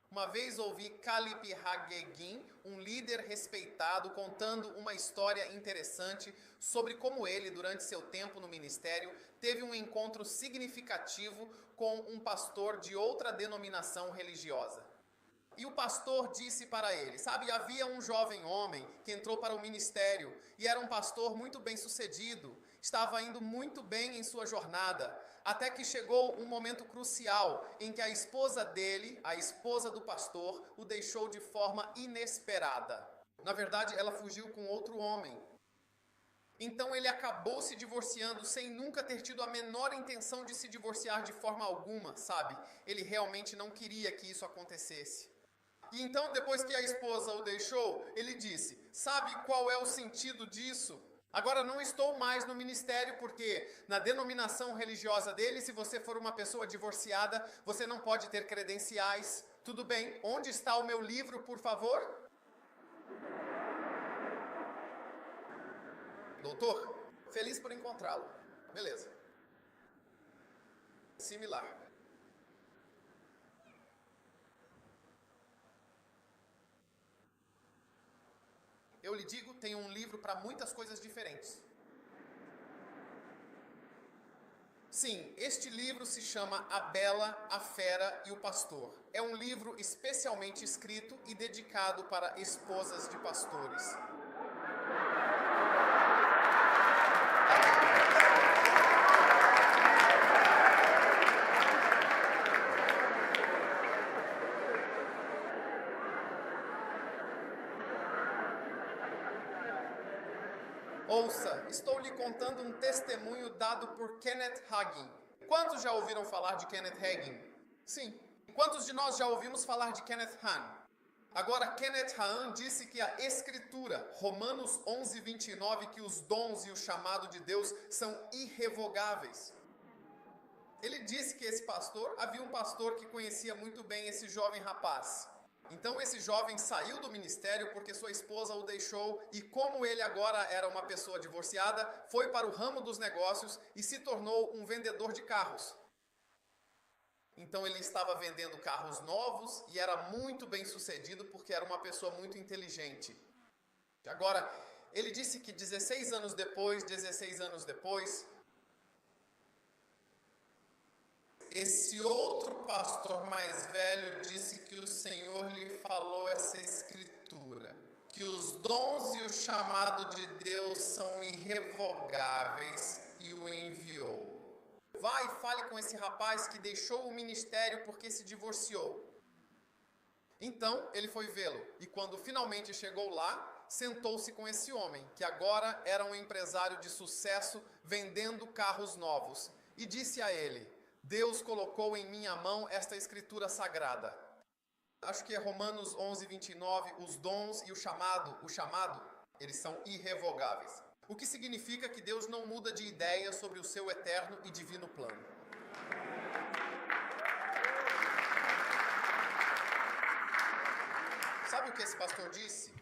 Uma vez ouvi Kalip Hagegin, um líder respeitado, contando uma história interessante sobre como ele, durante seu tempo no ministério, teve um encontro significativo com um pastor de outra denominação religiosa. E o pastor disse para ele, sabe, havia um jovem homem que entrou para o ministério e era um pastor muito bem sucedido, estava indo muito bem em sua jornada, até que chegou um momento crucial em que a esposa dele, a esposa do pastor, o deixou de forma inesperada. Na verdade, ela fugiu com outro homem. Então ele acabou se divorciando sem nunca ter tido a menor intenção de se divorciar de forma alguma, sabe? Ele realmente não queria que isso acontecesse. E então, depois que a esposa o deixou, ele disse, sabe qual é o sentido disso? Agora não estou mais no ministério porque na denominação religiosa dele, se você for uma pessoa divorciada, você não pode ter credenciais. Tudo bem, onde está o meu livro, por favor? Doutor, feliz por encontrá-lo. Beleza. Similar. Eu lhe digo, tem um livro para muitas coisas diferentes. Sim, este livro se chama A Bela, a Fera e o Pastor. É um livro especialmente escrito e dedicado para esposas de pastores. Ouça, estou lhe contando um testemunho dado por Kenneth Hagin. Quantos já ouviram falar de Kenneth Hagin? Sim. Quantos de nós já ouvimos falar de Kenneth Hagin? Agora, Kenneth Hagin disse que a Escritura, Romanos 11:29, que os dons e o chamado de Deus são irrevogáveis. Ele disse que havia um pastor que conhecia muito bem esse jovem rapaz. Então esse jovem saiu do ministério porque sua esposa o deixou e como ele agora era uma pessoa divorciada, foi para o ramo dos negócios e se tornou um vendedor de carros. Então ele estava vendendo carros novos e era muito bem sucedido porque era uma pessoa muito inteligente. Agora, ele disse que 16 anos depois, esse outro pastor mais velho disse que o Senhor lhe falou essa escritura, que os dons e o chamado de Deus são irrevogáveis e o enviou. Vai e fale com esse rapaz que deixou o ministério porque se divorciou. Então ele foi vê-lo e quando finalmente chegou lá, sentou-se com esse homem, que agora era um empresário de sucesso vendendo carros novos, e disse a ele, Deus colocou em minha mão esta escritura sagrada. Acho que é Romanos 11:29, os dons e o chamado, eles são irrevogáveis. O que significa que Deus não muda de ideia sobre o seu eterno e divino plano. Sabe o que esse pastor disse?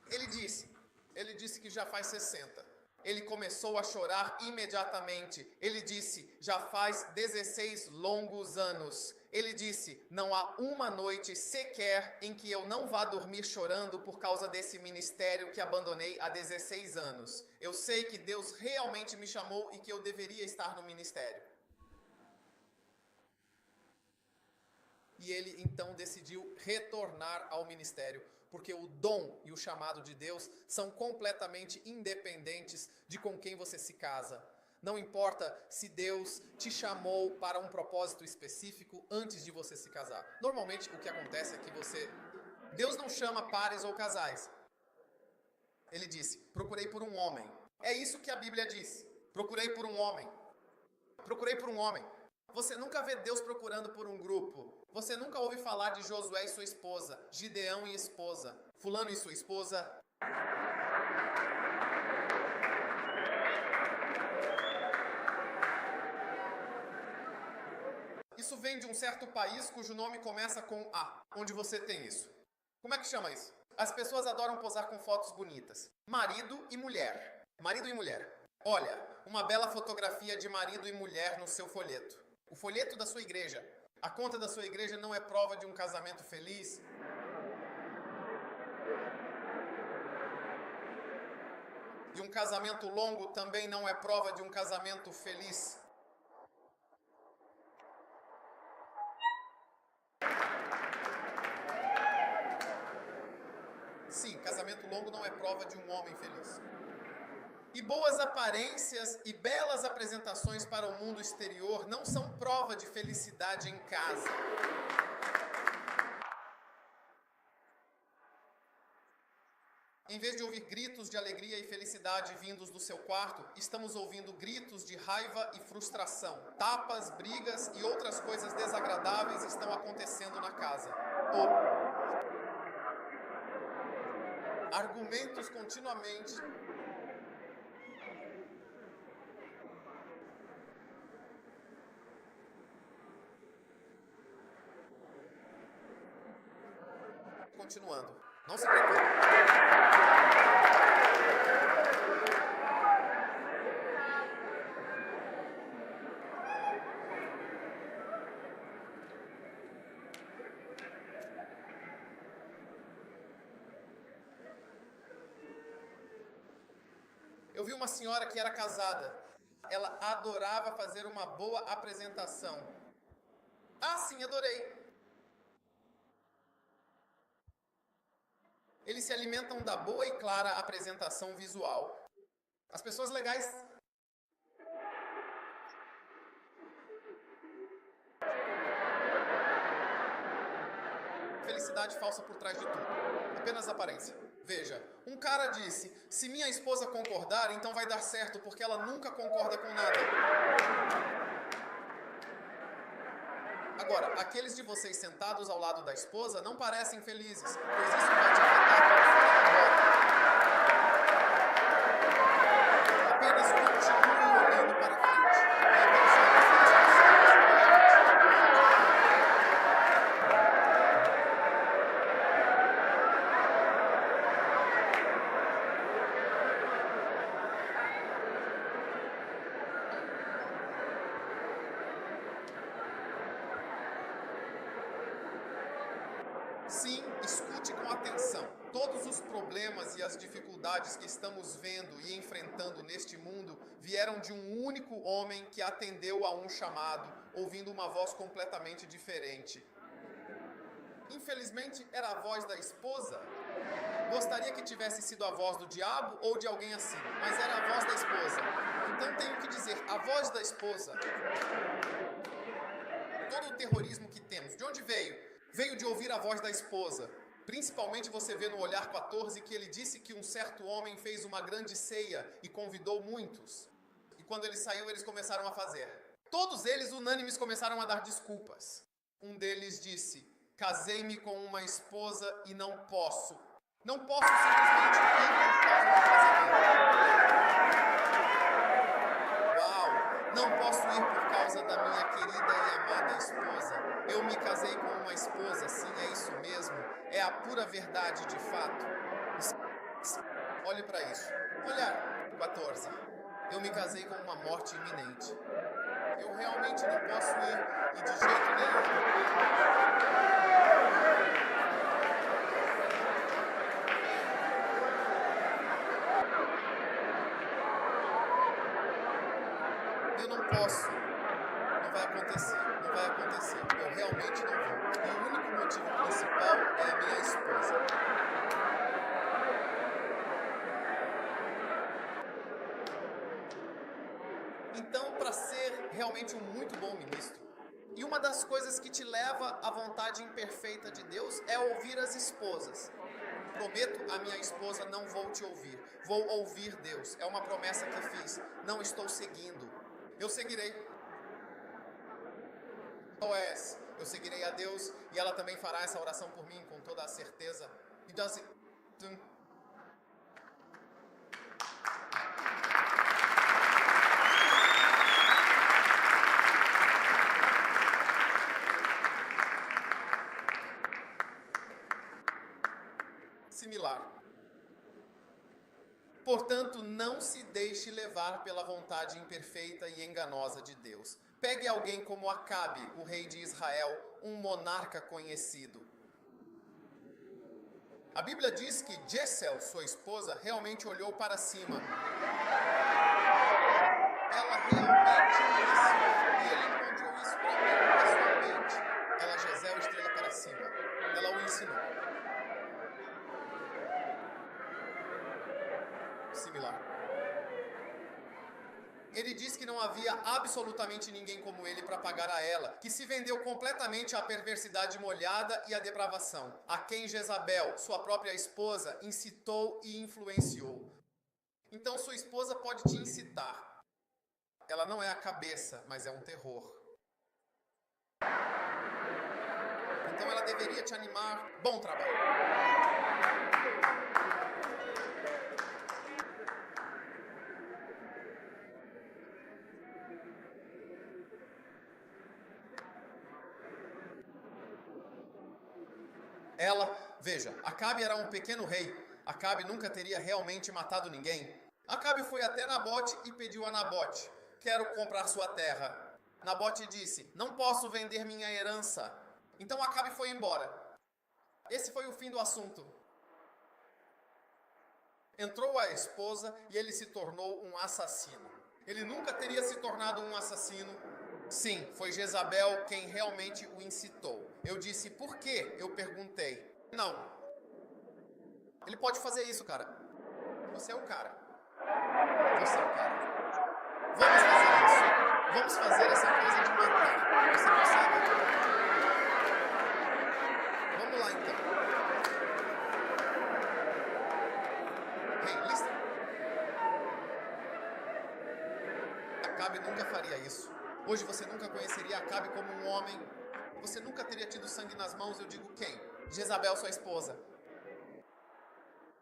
Ele disse que já faz 60. Ele começou a chorar imediatamente. Ele disse, já faz 16 longos anos. Ele disse, não há uma noite sequer em que eu não vá dormir chorando por causa desse ministério que abandonei há 16 anos. Eu sei que Deus realmente me chamou e que eu deveria estar no ministério. E ele então decidiu retornar ao ministério, porque o dom e o chamado de Deus são completamente independentes de com quem você se casa. Não importa se Deus te chamou para um propósito específico antes de você se casar. Normalmente o que acontece é que Deus não chama pares ou casais. Ele disse, procurei por um homem. É isso que a Bíblia diz. Procurei por um homem. Procurei por um homem. Você nunca vê Deus procurando por um grupo. Você nunca ouve falar de Josué e sua esposa, Gideão e esposa, fulano e sua esposa. Isso vem de um certo país cujo nome começa com A, onde você tem isso. Como é que chama isso? As pessoas adoram posar com fotos bonitas. Marido e mulher. Marido e mulher. Olha, uma bela fotografia de marido e mulher no seu folheto. O folheto da sua igreja. A conta da sua igreja não é prova de um casamento feliz? E um casamento longo também não é prova de um casamento feliz? Sim, casamento longo não é prova de um homem feliz. E boas aparências e belas apresentações para o mundo exterior não são prova de felicidade em casa. Em vez de ouvir gritos de alegria e felicidade vindos do seu quarto, estamos ouvindo gritos de raiva e frustração. Tapas, brigas e outras coisas desagradáveis estão acontecendo na casa. Argumentos continuamente. Continuando. Não se preocupe. Eu vi uma senhora que era casada. Ela adorava fazer uma boa apresentação. Ah, sim, adorei. Eles se alimentam da boa e clara apresentação visual. As pessoas legais... Felicidade falsa por trás de tudo. Apenas aparência. Veja, um cara disse, se minha esposa concordar, então vai dar certo, porque ela nunca concorda com nada. Agora, aqueles de vocês sentados ao lado da esposa não parecem felizes, pois isso vai te afetar quando for embora. Apenas continue olhando para frente. Sim, escute com atenção. Todos os problemas e as dificuldades que estamos vendo e enfrentando neste mundo vieram de um único homem que atendeu a um chamado, ouvindo uma voz completamente diferente. Infelizmente, era a voz da esposa. Gostaria que tivesse sido a voz do diabo ou de alguém assim, mas era a voz da esposa. Então tenho que dizer, a voz da esposa. Todo o terrorismo que temos, de onde veio? Veio de ouvir a voz da esposa. Principalmente você vê no olhar 14 que ele disse que um certo homem fez uma grande ceia e convidou muitos. E quando ele saiu, eles começaram a fazer. Todos eles, unânimes, começaram a dar desculpas. Um deles disse, casei-me com uma esposa e não posso. Não posso simplesmente ir por causa do casamento. Uau! Não posso ir por causa da minha querida e amada esposa. Eu me casei com uma esposa, sim, é isso mesmo. É a pura verdade de fato. Olhe para isso. Olha, 14. Eu me casei com uma morte iminente. Eu realmente não posso ir, e de jeito nenhum. Eu não posso. Não vai acontecer. Não vai acontecer. Eu realmente não vou. E o único motivo principal é a minha esposa. Então, para ser realmente um muito bom ministro, e uma das coisas que te leva à vontade imperfeita de Deus é ouvir as esposas. Prometo a minha esposa, não vou te ouvir. Vou ouvir Deus. É uma promessa que fiz. Não estou seguindo. Eu seguirei. Qual é essa? Eu seguirei a Deus e ela também fará essa oração por mim com toda a certeza. Então assim... similar. Portanto, não se deixe levar pela vontade imperfeita e enganosa de Deus. Pegue alguém como Acabe, o rei de Israel, um monarca conhecido. A Bíblia diz que Jezebel, sua esposa, realmente olhou para cima. Ela realmente disse, e ele encontrou isso para mim pessoalmente. Ela, Jezebel, estrela para cima. Ela o ensinou. Similar. Ele disse que não havia absolutamente ninguém como ele para pagar a ela, que se vendeu completamente à perversidade molhada e à depravação, a quem Jezabel, sua própria esposa, incitou e influenciou. Então sua esposa pode te incitar. Ela não é a cabeça, mas é um terror. Então ela deveria te animar. Bom trabalho. Veja, Acabe era um pequeno rei. Acabe nunca teria realmente matado ninguém. Acabe foi até Nabote e pediu a Nabote: quero comprar sua terra. Nabote disse: não posso vender minha herança. Então Acabe foi embora. Esse foi o fim do assunto. Entrou a esposa e ele se tornou um assassino. Ele nunca teria se tornado um assassino. Sim, foi Jezabel quem realmente o incitou. Eu disse, por quê? Eu perguntei. Não. Ele pode fazer isso, cara. Você é o cara. Você é o cara. Vamos fazer isso. Vamos fazer essa coisa de matar. Você consegue? Vamos lá, então. Hey, listen. Acabe nunca faria isso. Hoje você nunca conheceria Acabe como um homem. Você nunca teria tido sangue nas mãos. Eu digo quem? Jezabel, sua esposa.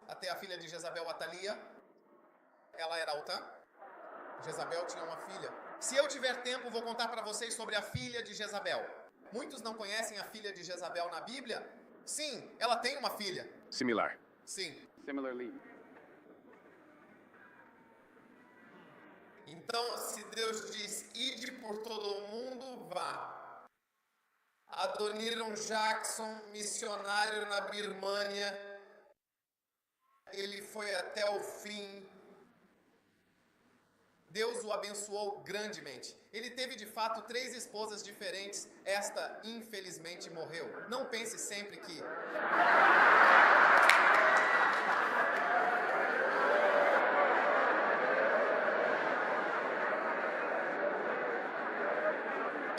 Até a filha de Jezabel, Atalia. Ela era Altã. Jezabel tinha uma filha. Se eu tiver tempo, vou contar para vocês sobre a filha de Jezabel. Muitos não conhecem a filha de Jezabel na Bíblia? Sim, ela tem uma filha. Similar. Sim. Similarly. Então, se Deus diz, ide por todo o mundo, vá. Adoniram Jackson, missionário na Birmânia, ele foi até o fim. Deus o abençoou grandemente. Ele teve de fato 3 esposas diferentes. Esta, infelizmente, morreu. Não pense sempre que...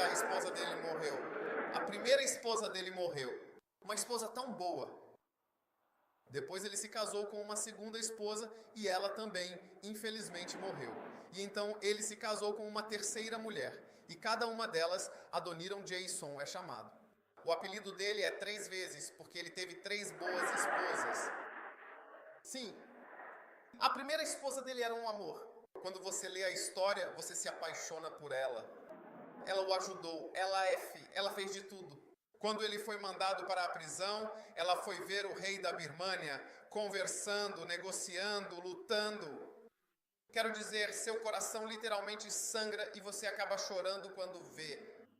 a esposa dele morreu. A primeira esposa dele morreu. Uma esposa tão boa. Depois ele se casou com uma segunda esposa e ela também, infelizmente, morreu. E então ele se casou com uma terceira mulher. E cada uma delas, Adoniram Jason é chamado. O apelido dele é 3 vezes, porque ele teve 3 boas esposas. Sim, a primeira esposa dele era um amor. Quando você lê a história, você se apaixona por ela. Ela o ajudou, ela fez de tudo. Quando ele foi mandado para a prisão, ela foi ver o rei da Birmânia, conversando, negociando, lutando. Quero dizer, seu coração literalmente sangra e você acaba chorando quando vê.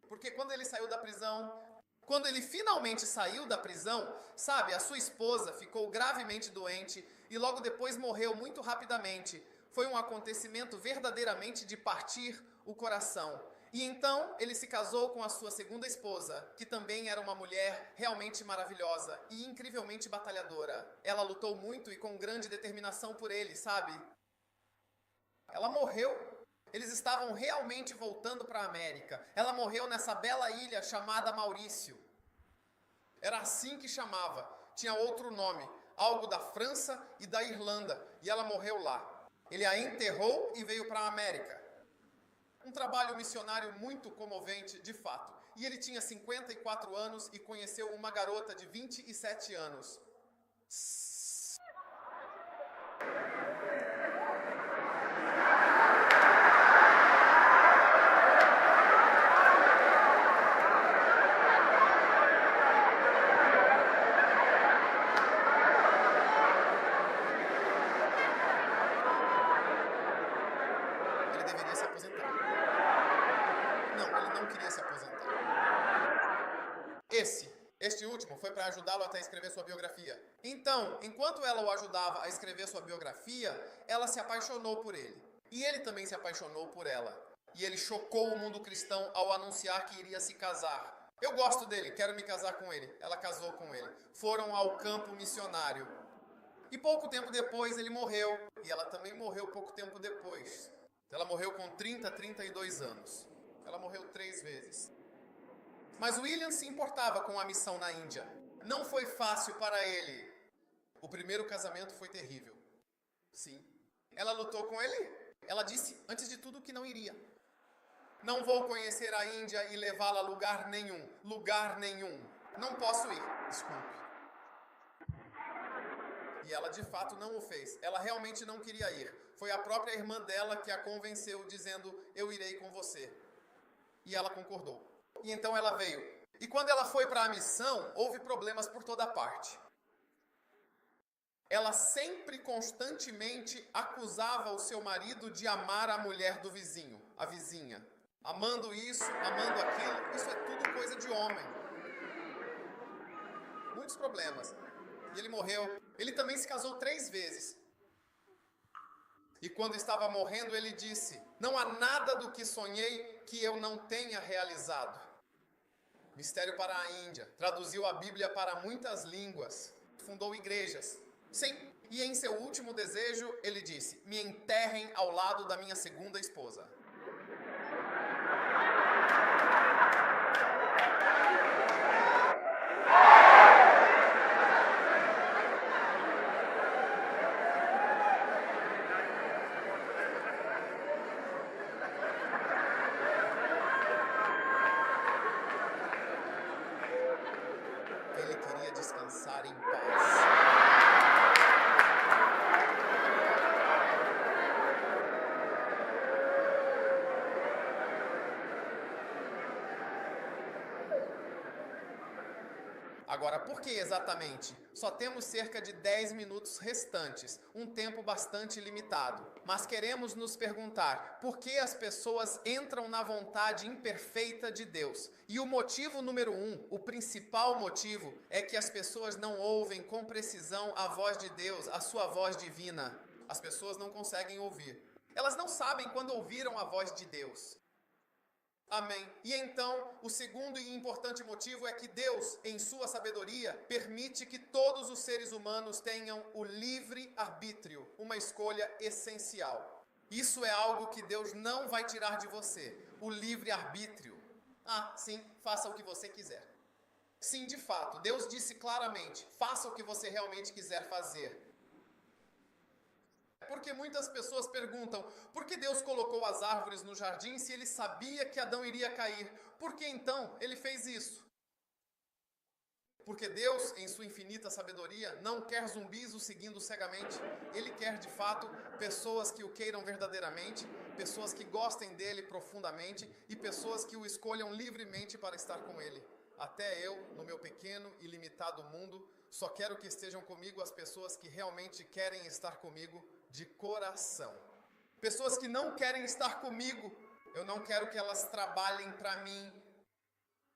Porque quando ele saiu da prisão, quando ele finalmente saiu da prisão, sabe, a sua esposa ficou gravemente doente e logo depois morreu muito rapidamente. Foi um acontecimento verdadeiramente de partir o coração. E então ele se casou com a sua segunda esposa, que também era uma mulher realmente maravilhosa e incrivelmente batalhadora. Ela lutou muito e com grande determinação por ele, sabe? Ela morreu. Eles estavam realmente voltando para a América. Ela morreu nessa bela ilha chamada Maurício. Era assim que chamava. Tinha outro nome, algo da França e da Irlanda, e ela morreu lá. Ele a enterrou e veio para a América. Um trabalho missionário muito comovente, de fato. E ele tinha 54 anos e conheceu uma garota de 27 anos. último, foi para ajudá-lo até a escrever sua biografia. Então, enquanto ela o ajudava a escrever sua biografia, ela se apaixonou por ele. E ele também se apaixonou por ela. E ele chocou o mundo cristão ao anunciar que iria se casar. Eu gosto dele, quero me casar com ele. Ela casou com ele. Foram ao campo missionário. E pouco tempo depois ele morreu. E ela também morreu pouco tempo depois. Ela morreu com 32 anos. Ela morreu 3 vezes. Mas William se importava com a missão na Índia. Não foi fácil para ele. O primeiro casamento foi terrível. Sim. Ela lutou com ele. Ela disse, antes de tudo, que não iria. Não vou conhecer a Índia e levá-la a lugar nenhum. Lugar nenhum. Não posso ir. Desculpe. E ela de fato não o fez. Ela realmente não queria ir. Foi a própria irmã dela que a convenceu, dizendo, eu irei com você. E ela concordou. E então ela veio. E quando ela foi para a missão, houve problemas por toda parte. Ela sempre, constantemente, acusava o seu marido de amar a mulher do vizinho, a vizinha. Amando isso, amando aquilo, isso é tudo coisa de homem. Muitos problemas. E ele morreu. Ele também se casou 3 vezes. E quando estava morrendo, ele disse, não há nada do que sonhei que eu não tenha realizado. Mistério para a Índia. Traduziu a Bíblia para muitas línguas. Fundou igrejas. Sim. E em seu último desejo, ele disse, me enterrem ao lado da minha segunda esposa. Ele queria descansar em paz. Agora, por que exatamente? Só temos cerca de 10 minutos restantes, um tempo bastante limitado. Mas queremos nos perguntar, por que as pessoas entram na vontade imperfeita de Deus? E o motivo número 1, o principal motivo, é que as pessoas não ouvem com precisão a voz de Deus, a sua voz divina. As pessoas não conseguem ouvir. Elas não sabem quando ouviram a voz de Deus. Amém. E então, o segundo e importante motivo é que Deus, em sua sabedoria, permite que todos os seres humanos tenham o livre arbítrio, uma escolha essencial. Isso é algo que Deus não vai tirar de você, o livre arbítrio. Ah, sim, faça o que você quiser. Sim, de fato, Deus disse claramente, faça o que você realmente quiser fazer. Porque muitas pessoas perguntam, por que Deus colocou as árvores no jardim se ele sabia que Adão iria cair? Por que então ele fez isso? Porque Deus, em sua infinita sabedoria, não quer zumbis o seguindo cegamente. Ele quer, de fato, pessoas que o queiram verdadeiramente, pessoas que gostem dele profundamente e pessoas que o escolham livremente para estar com ele. Até eu, no meu pequeno e limitado mundo, só quero que estejam comigo as pessoas que realmente querem estar comigo de coração. Pessoas que não querem estar comigo, eu não quero que elas trabalhem para mim.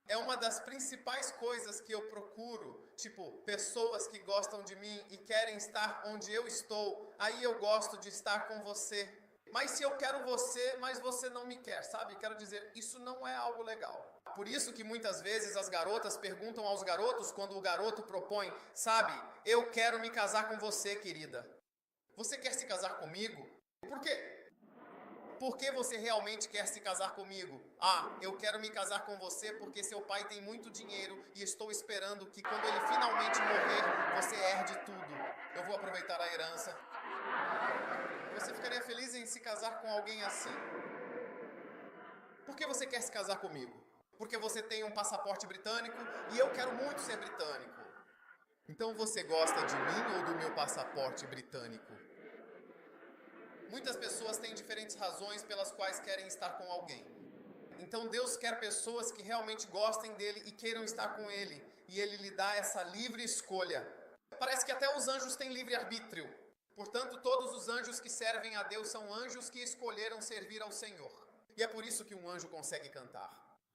É uma das principais coisas que eu procuro, tipo, pessoas que gostam de mim e querem estar onde eu estou, aí eu gosto de estar com você. Mas se eu quero você, mas você não me quer, sabe? Quero dizer, isso não é algo legal. Por isso que muitas vezes as garotas perguntam aos garotos quando o garoto propõe, sabe, eu quero me casar com você, querida. Você quer se casar comigo? Por quê? Por que você realmente quer se casar comigo? Ah, eu quero me casar com você porque seu pai tem muito dinheiro e estou esperando que quando ele finalmente morrer, você herde tudo. Eu vou aproveitar a herança. Você ficaria feliz em se casar com alguém assim? Por que você quer se casar comigo? Porque você tem um passaporte britânico e eu quero muito ser britânico. Então você gosta de mim ou do meu passaporte britânico? Muitas pessoas têm diferentes razões pelas quais querem estar com alguém. Então Deus quer pessoas que realmente gostem dele e queiram estar com ele. E ele lhe dá essa livre escolha. Parece que até os anjos têm livre arbítrio. Portanto, todos os anjos que servem a Deus são anjos que escolheram servir ao Senhor. E é por isso que um anjo consegue cantar.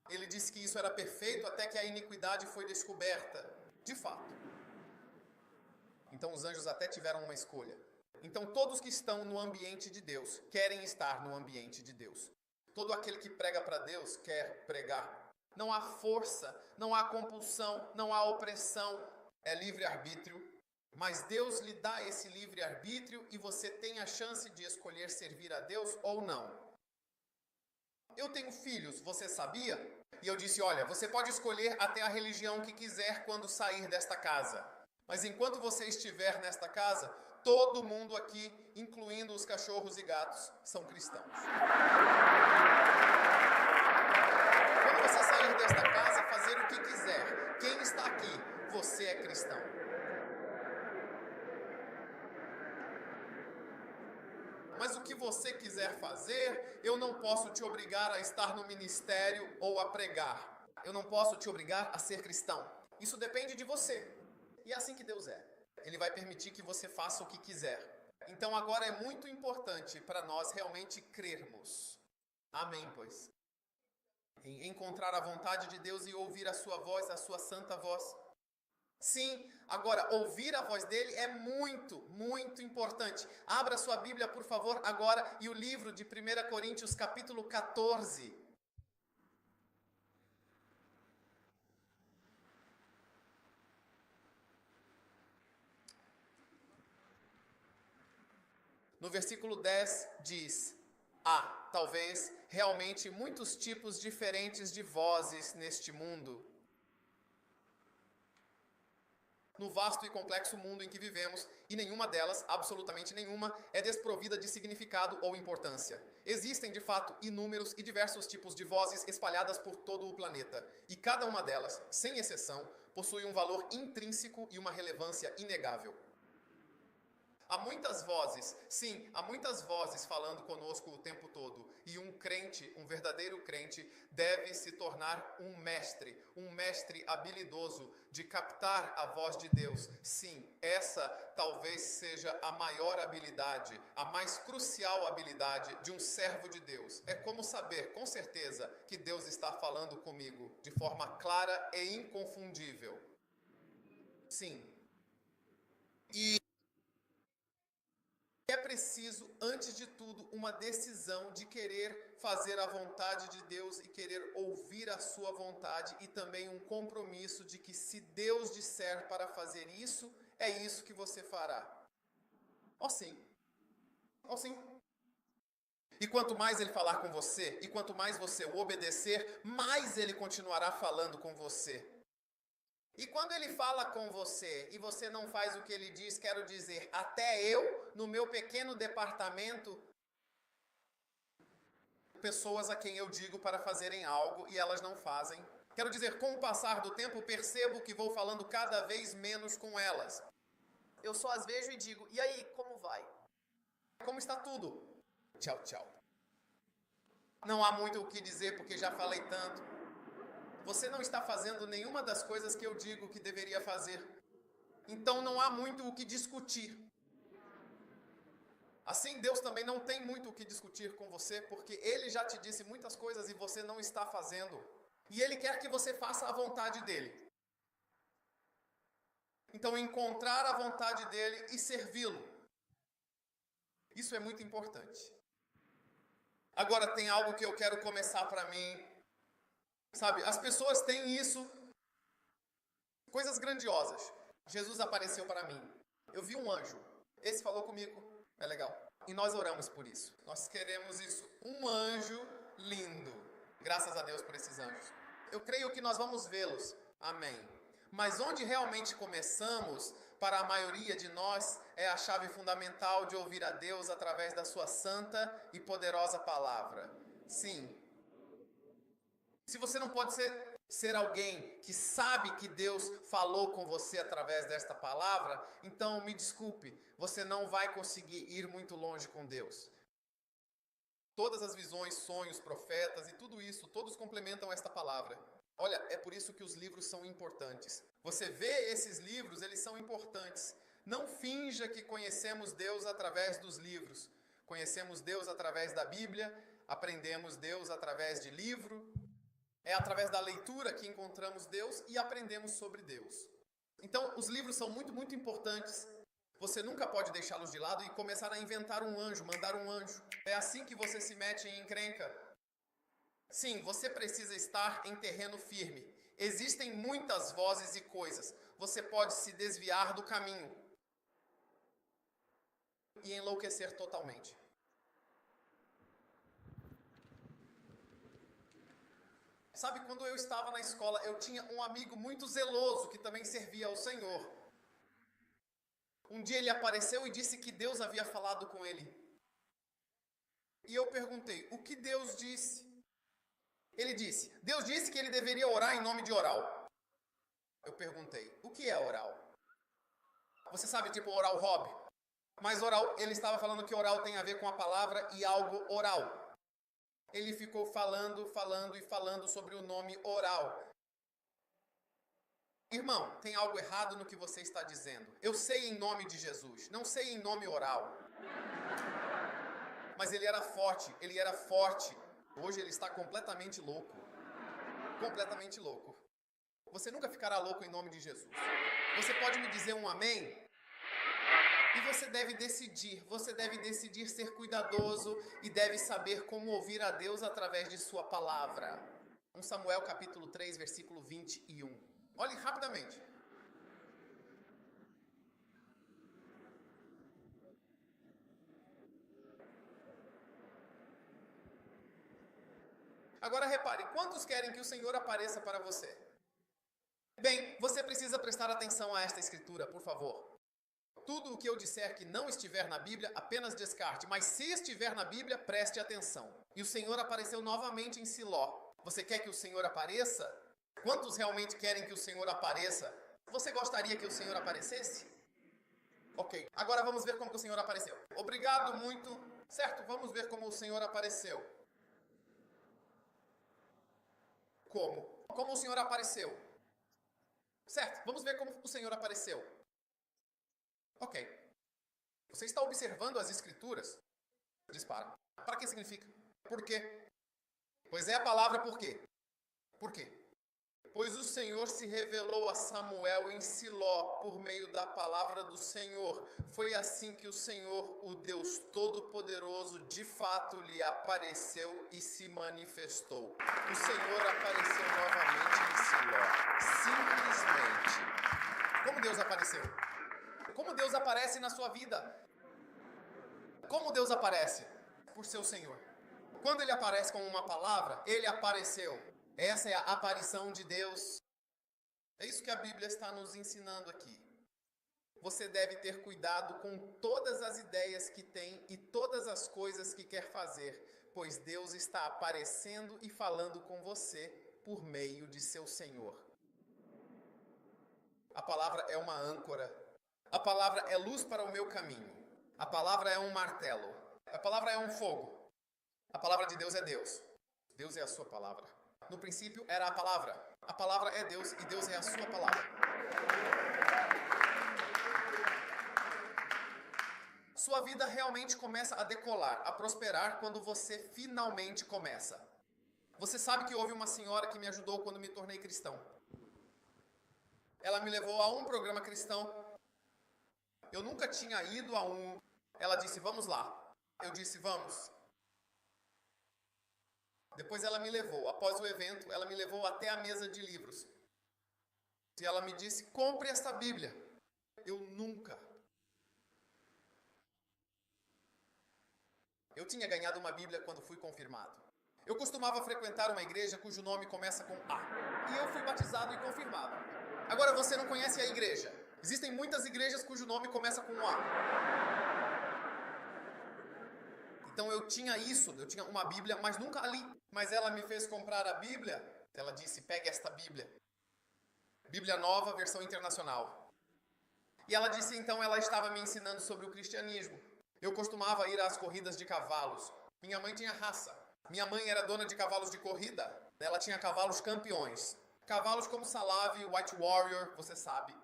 Ele disse que isso era perfeito até que a iniquidade foi descoberta. De fato. Então os anjos até tiveram uma escolha. Então todos que estão no ambiente de Deus querem estar no ambiente de Deus. Todo aquele que prega para Deus quer pregar. Não há força, não há compulsão, não há opressão. É livre-arbítrio. Mas Deus lhe dá esse livre-arbítrio e você tem a chance de escolher servir a Deus ou não. Eu tenho filhos, você sabia? E eu disse, olha, você pode escolher até a religião que quiser quando sair desta casa. Mas enquanto você estiver nesta casa, todo mundo aqui, incluindo os cachorros e gatos, são cristãos. Quando você sair desta casa, fazer o que quiser, quem está aqui, você é cristão. Mas o que você quiser fazer, eu não posso te obrigar a estar no ministério ou a pregar. Eu não posso te obrigar a ser cristão. Isso depende de você. E é assim que Deus é. Ele vai permitir que você faça o que quiser. Então agora é muito importante para nós realmente crermos. Amém, pois. Em encontrar a vontade de Deus e ouvir a sua voz, a sua santa voz. Sim, agora, ouvir a voz dele é muito, muito importante. Abra sua Bíblia, por favor, agora, e o livro de 1 Coríntios, capítulo 14. No versículo 10 diz: há, talvez, realmente muitos tipos diferentes de vozes neste mundo. No vasto e complexo mundo em que vivemos, e nenhuma delas, absolutamente nenhuma, é desprovida de significado ou importância. Existem, de fato, inúmeros e diversos tipos de vozes espalhadas por todo o planeta, e cada uma delas, sem exceção, possui um valor intrínseco e uma relevância inegável. Há muitas vozes, sim, há muitas vozes falando conosco o tempo todo. E um crente, um verdadeiro crente, deve se tornar um mestre habilidoso de captar a voz de Deus. Sim, essa talvez seja a maior habilidade, a mais crucial habilidade de um servo de Deus. É como saber, com certeza, que Deus está falando comigo de forma clara e inconfundível. Sim. E é preciso, antes de tudo, uma decisão de querer fazer a vontade de Deus e querer ouvir a sua vontade, e também um compromisso de que se Deus disser para fazer isso, é isso que você fará. Oh sim. Oh sim. E quanto mais ele falar com você, e quanto mais você o obedecer, mais ele continuará falando com você. E quando ele fala com você e você não faz o que ele diz, quero dizer, até eu, no meu pequeno departamento, pessoas a quem eu digo para fazerem algo e elas não fazem. Quero dizer, com o passar do tempo, percebo que vou falando cada vez menos com elas. Eu só as vejo e digo, e aí, como vai? Como está tudo? Tchau, tchau. Não há muito o que dizer porque já falei tanto. Você não está fazendo nenhuma das coisas que eu digo que deveria fazer. Então não há muito o que discutir. Assim, Deus também não tem muito o que discutir com você, porque Ele já te disse muitas coisas e você não está fazendo. E Ele quer que você faça a vontade dEle. Então, encontrar a vontade dEle e servi-lo. Isso é muito importante. Agora, tem algo que eu quero começar para mim. Sabe, as pessoas têm isso, coisas grandiosas. Jesus apareceu para mim. Eu vi um anjo. Esse falou comigo. É legal. E nós oramos por isso. Nós queremos isso. Um anjo lindo. Graças a Deus por esses anjos. Eu creio que nós vamos vê-los. Amém. Mas onde realmente começamos, para a maioria de nós, é a chave fundamental de ouvir a Deus através da sua santa e poderosa palavra. Sim. Se você não pode ser alguém que sabe que Deus falou com você através desta palavra, então me desculpe, você não vai conseguir ir muito longe com Deus. Todas as visões, sonhos, profetas e tudo isso, todos complementam esta palavra. Olha, é por isso que os livros são importantes. Você vê esses livros, eles são importantes. Não finja que conhecemos Deus através dos livros. Conhecemos Deus através da Bíblia, aprendemos Deus através de livro. É através da leitura que encontramos Deus e aprendemos sobre Deus. Então, os livros são muito importantes. Você nunca pode deixá-los de lado e começar a inventar um anjo, mandar um anjo. É assim que você se mete em encrenca. Sim, você precisa estar em terreno firme. Existem muitas vozes e coisas. Você pode se desviar do caminho e enlouquecer totalmente. Sabe, quando eu estava na escola, eu tinha um amigo muito zeloso que também servia ao Senhor. Um dia ele apareceu e disse que Deus havia falado com ele. E eu perguntei, o que Deus disse? Ele disse, Deus disse que ele deveria orar em nome de oral. Eu perguntei, o que é oral? Você sabe, tipo oral hobby? Mas oral, ele estava falando que oral tem a ver com a palavra e algo oral. Ele ficou falando sobre o nome oral. Irmão, tem algo errado no que você está dizendo. Eu sei em nome de Jesus, não sei em nome oral. Mas ele era forte. Hoje ele está completamente louco. Completamente louco. Você nunca ficará louco em nome de Jesus. Você pode me dizer um amém? E você deve decidir ser cuidadoso e deve saber como ouvir a Deus através de sua palavra. 1 Samuel capítulo 3, versículo 21. Olhe rapidamente. Agora repare, quantos querem que o Senhor apareça para você? Bem, você precisa prestar atenção a esta escritura, por favor. Tudo o que eu disser que não estiver na Bíblia, apenas descarte. Mas se estiver na Bíblia, preste atenção. E o Senhor apareceu novamente em Siló. Você quer que o Senhor apareça? Quantos realmente querem que o Senhor apareça? Você gostaria que o Senhor aparecesse? Ok, agora vamos ver como que o Senhor apareceu. Obrigado muito. Certo, vamos ver como o Senhor apareceu. Como? Como o Senhor apareceu? Certo, vamos ver como o Senhor apareceu. Ok. Você está observando as escrituras? Dispara. Para que significa? Por quê? Pois é a palavra por quê? Por quê? Pois o Senhor se revelou a Samuel em Siló por meio da palavra do Senhor. Foi assim que o Senhor, o Deus Todo-Poderoso, de fato lhe apareceu e se manifestou. O Senhor apareceu novamente em Siló. Simplesmente. Como Deus apareceu? Como Deus aparece na sua vida? Como Deus aparece? Por seu Senhor. Quando Ele aparece com uma palavra, Ele apareceu. Essa é a aparição de Deus. É isso que a Bíblia está nos ensinando aqui. Você deve ter cuidado com todas as ideias que tem e todas as coisas que quer fazer, pois Deus está aparecendo e falando com você por meio de seu Senhor. A palavra é uma âncora. A palavra é luz para o meu caminho. A palavra é um martelo. A palavra é um fogo. A palavra de Deus é Deus. Deus é a sua palavra. No princípio era a palavra. A palavra é Deus e Deus é a sua palavra. Sua vida realmente começa a decolar, a prosperar quando você finalmente começa. Você sabe que houve uma senhora que me ajudou quando me tornei cristão. Ela me levou a um programa cristão. Eu nunca tinha ido a um. Ela disse, vamos lá. Eu disse, vamos. Depois ela me levou, após o evento, ela me levou até a mesa de livros. E ela me disse, compre esta Bíblia. Eu nunca. Eu tinha ganhado uma Bíblia quando fui confirmado. Eu costumava frequentar uma igreja cujo nome começa com A. E eu fui batizado e confirmado. Agora você não conhece a igreja. Existem muitas igrejas cujo nome começa com A. Então eu tinha uma Bíblia, mas nunca li. Mas ela me fez comprar a Bíblia. Ela disse, pegue esta Bíblia. Bíblia nova, versão internacional. E ela disse, então, ela estava me ensinando sobre o cristianismo. Eu costumava ir às corridas de cavalos. Minha mãe tinha raça. Minha mãe era dona de cavalos de corrida. Ela tinha cavalos campeões. Cavalos como Salave, White Warrior, você sabe.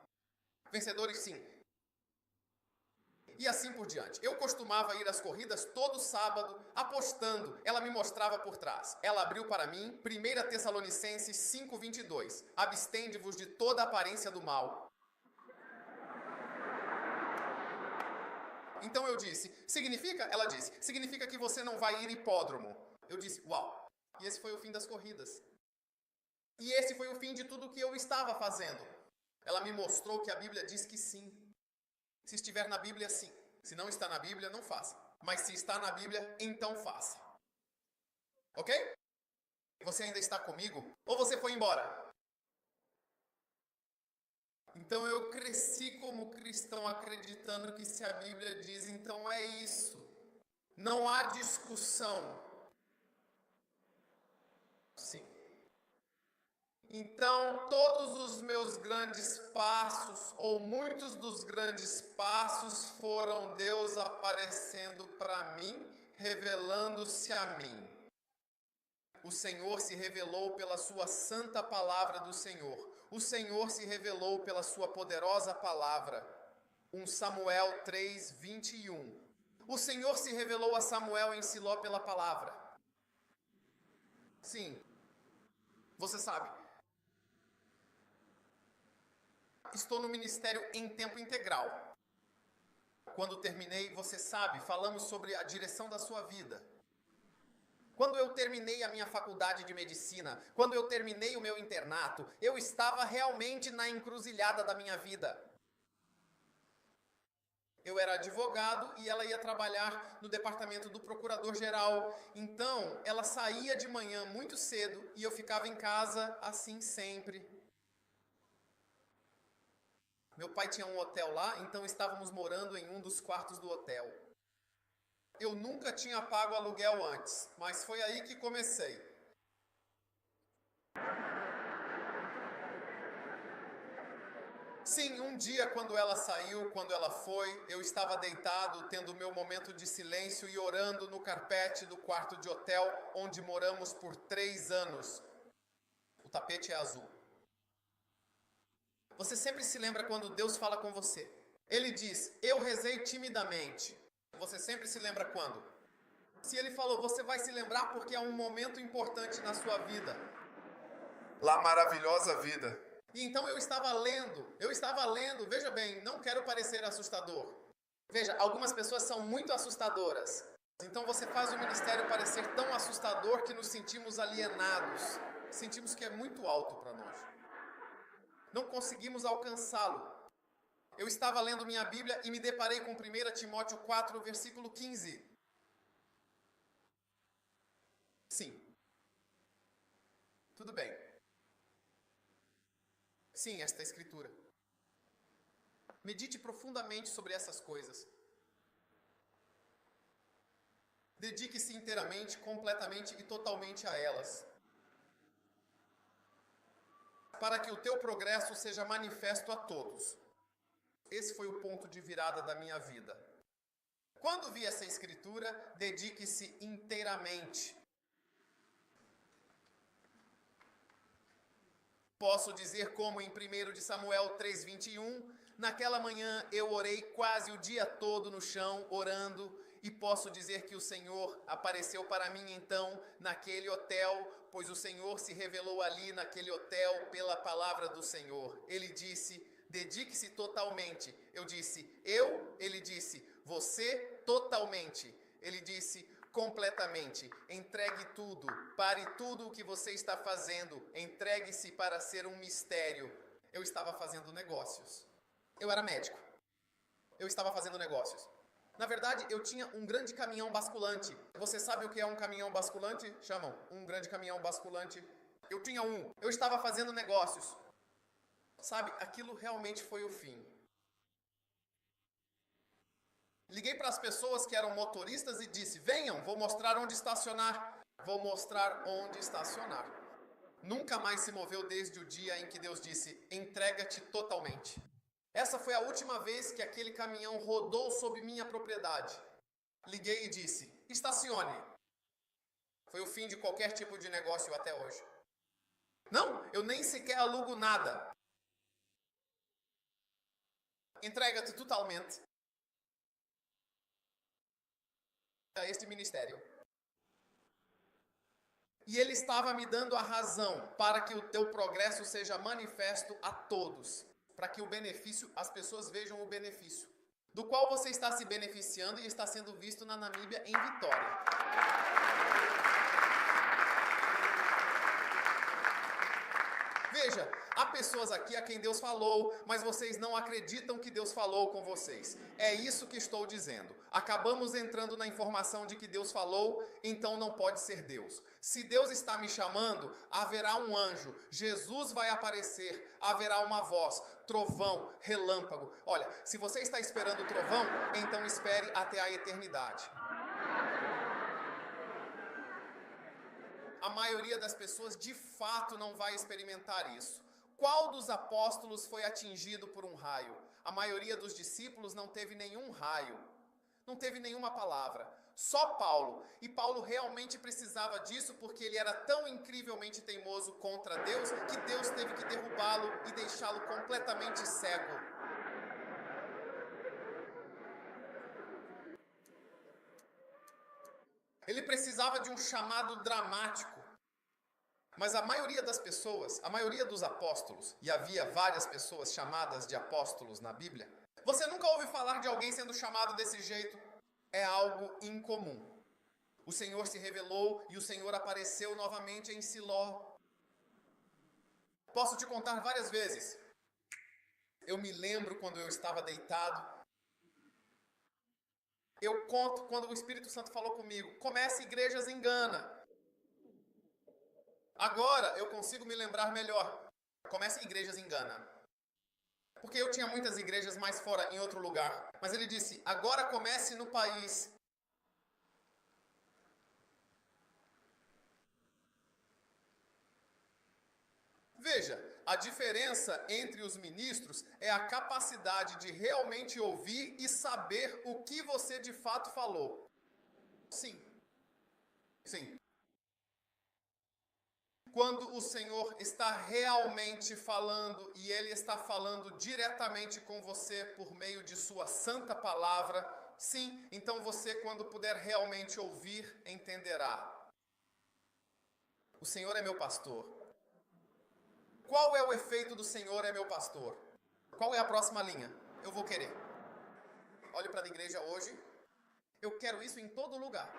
Vencedores, sim. E assim por diante. Eu costumava ir às corridas todo sábado, apostando. Ela me mostrava por trás. Ela abriu para mim 1 Tessalonicenses 5:22. Abstende-vos de toda aparência do mal. Então eu disse, significa? Ela disse, significa que você não vai ir hipódromo. Eu disse, uau. E esse foi o fim das corridas. E esse foi o fim de tudo que eu estava fazendo. Ela me mostrou que a Bíblia diz que sim. Se estiver na Bíblia, sim. Se não está na Bíblia, não faça. Mas se está na Bíblia, então faça. Ok? Você ainda está comigo? Ou você foi embora? Então eu cresci como cristão acreditando que se a Bíblia diz, então é isso. Não há discussão. Sim. Então todos os meus grandes passos, ou muitos dos grandes passos, foram Deus aparecendo para mim, revelando-se a mim. O Senhor se revelou pela sua santa palavra do Senhor. O Senhor se revelou pela sua poderosa palavra. 1 Samuel 3, 21. O Senhor se revelou a Samuel em Siló pela palavra. Sim, você sabe. Estou no ministério em tempo integral. Quando terminei, você sabe, falamos sobre a direção da sua vida. Quando eu terminei a minha faculdade de medicina, quando eu terminei o meu internato, eu estava realmente na encruzilhada da minha vida. Eu era advogado e ela ia trabalhar no departamento do procurador-geral. Então, ela saía de manhã muito cedo e eu ficava em casa assim sempre. Meu pai tinha um hotel lá, então estávamos morando em um dos quartos do hotel. Eu nunca tinha pago aluguel antes, mas foi aí que comecei. Sim, um dia quando ela saiu, quando ela foi, eu estava deitado, tendo o meu momento de silêncio e orando no carpete do quarto de hotel, onde moramos por 3 anos. O tapete é azul. Você sempre se lembra quando Deus fala com você. Ele diz, eu rezei timidamente. Você sempre se lembra quando? Se ele falou, você vai se lembrar porque é um momento importante na sua vida. La maravilhosa vida. E então eu estava lendo, veja bem, não quero parecer assustador. Veja, algumas pessoas são muito assustadoras. Então você faz o ministério parecer tão assustador que nos sentimos alienados. Sentimos que é muito alto para nós. Não conseguimos alcançá-lo. Eu estava lendo minha Bíblia e me deparei com 1 Timóteo 4, versículo 15. Sim. Tudo bem. Sim, esta é a Escritura. Medite profundamente sobre essas coisas. Dedique-se inteiramente, completamente e totalmente a elas. Para que o teu progresso seja manifesto a todos. Esse foi o ponto de virada da minha vida. Quando vi essa escritura, dedique-se inteiramente. Posso dizer como em 1 de Samuel 3:21, naquela manhã eu orei quase o dia todo no chão, orando, e posso dizer que o Senhor apareceu para mim então naquele hotel, pois o Senhor se revelou ali naquele hotel pela palavra do Senhor. Ele disse, dedique-se totalmente. Eu disse, eu? Ele disse, você totalmente. Ele disse, completamente. Entregue tudo. Pare tudo o que você está fazendo. Entregue-se para ser um mistério. Eu estava fazendo negócios. Eu era médico. Eu estava fazendo negócios. Na verdade, eu tinha um grande caminhão basculante. Você sabe o que é um caminhão basculante? Chamam um grande caminhão basculante. Eu tinha um. Eu estava fazendo negócios. Sabe, aquilo realmente foi o fim. Liguei para as pessoas que eram motoristas e disse, venham, vou mostrar onde estacionar. Vou mostrar onde estacionar. Nunca mais se moveu desde o dia em que Deus disse, entrega-te totalmente. Essa foi a última vez que aquele caminhão rodou sob minha propriedade. Liguei e disse, estacione. Foi o fim de qualquer tipo de negócio até hoje. Não, eu nem sequer alugo nada. Entrega-te totalmente a este ministério. E ele estava me dando a razão para que o teu progresso seja manifesto a todos. Para que o benefício, as pessoas vejam o benefício. do qual você está se beneficiando e está sendo visto na Namíbia em Vitória. Veja, há pessoas aqui a quem Deus falou, mas vocês não acreditam que Deus falou com vocês. É isso que estou dizendo. Acabamos entrando na informação de que Deus falou, então não pode ser Deus. Se Deus está me chamando, haverá um anjo, Jesus vai aparecer, haverá uma voz, trovão, relâmpago. Olha, se você está esperando o trovão, então espere até a eternidade. A maioria das pessoas de fato não vai experimentar isso. Qual dos apóstolos foi atingido por um raio? A maioria dos discípulos não teve nenhum raio, não teve nenhuma palavra. Só Paulo. E Paulo realmente precisava disso porque ele era tão incrivelmente teimoso contra Deus que Deus teve que derrubá-lo e deixá-lo completamente cego. Ele precisava de um chamado dramático. Mas a maioria das pessoas, a maioria dos apóstolos, e havia várias pessoas chamadas de apóstolos na Bíblia, você nunca ouve falar de alguém sendo chamado desse jeito? É algo incomum. O Senhor se revelou e o Senhor apareceu novamente em Siló. Posso te contar várias vezes. Eu me lembro quando eu estava deitado. Eu conto quando o Espírito Santo falou comigo. Comece igrejas engana. Agora eu consigo me lembrar melhor. Comece igrejas engana. Porque eu tinha muitas igrejas mais fora, em outro lugar. Mas ele disse, agora comece no país. Veja, a diferença entre os ministros é a capacidade de realmente ouvir e saber o que você de fato falou. Sim. Sim. Quando o Senhor está realmente falando e Ele está falando diretamente com você por meio de sua santa palavra, sim, então você, quando puder realmente ouvir, entenderá. O Senhor é meu pastor. Qual é o efeito do Senhor é meu pastor? Qual é a próxima linha? Eu vou querer. Olhe para a igreja hoje. Eu quero isso em todo lugar.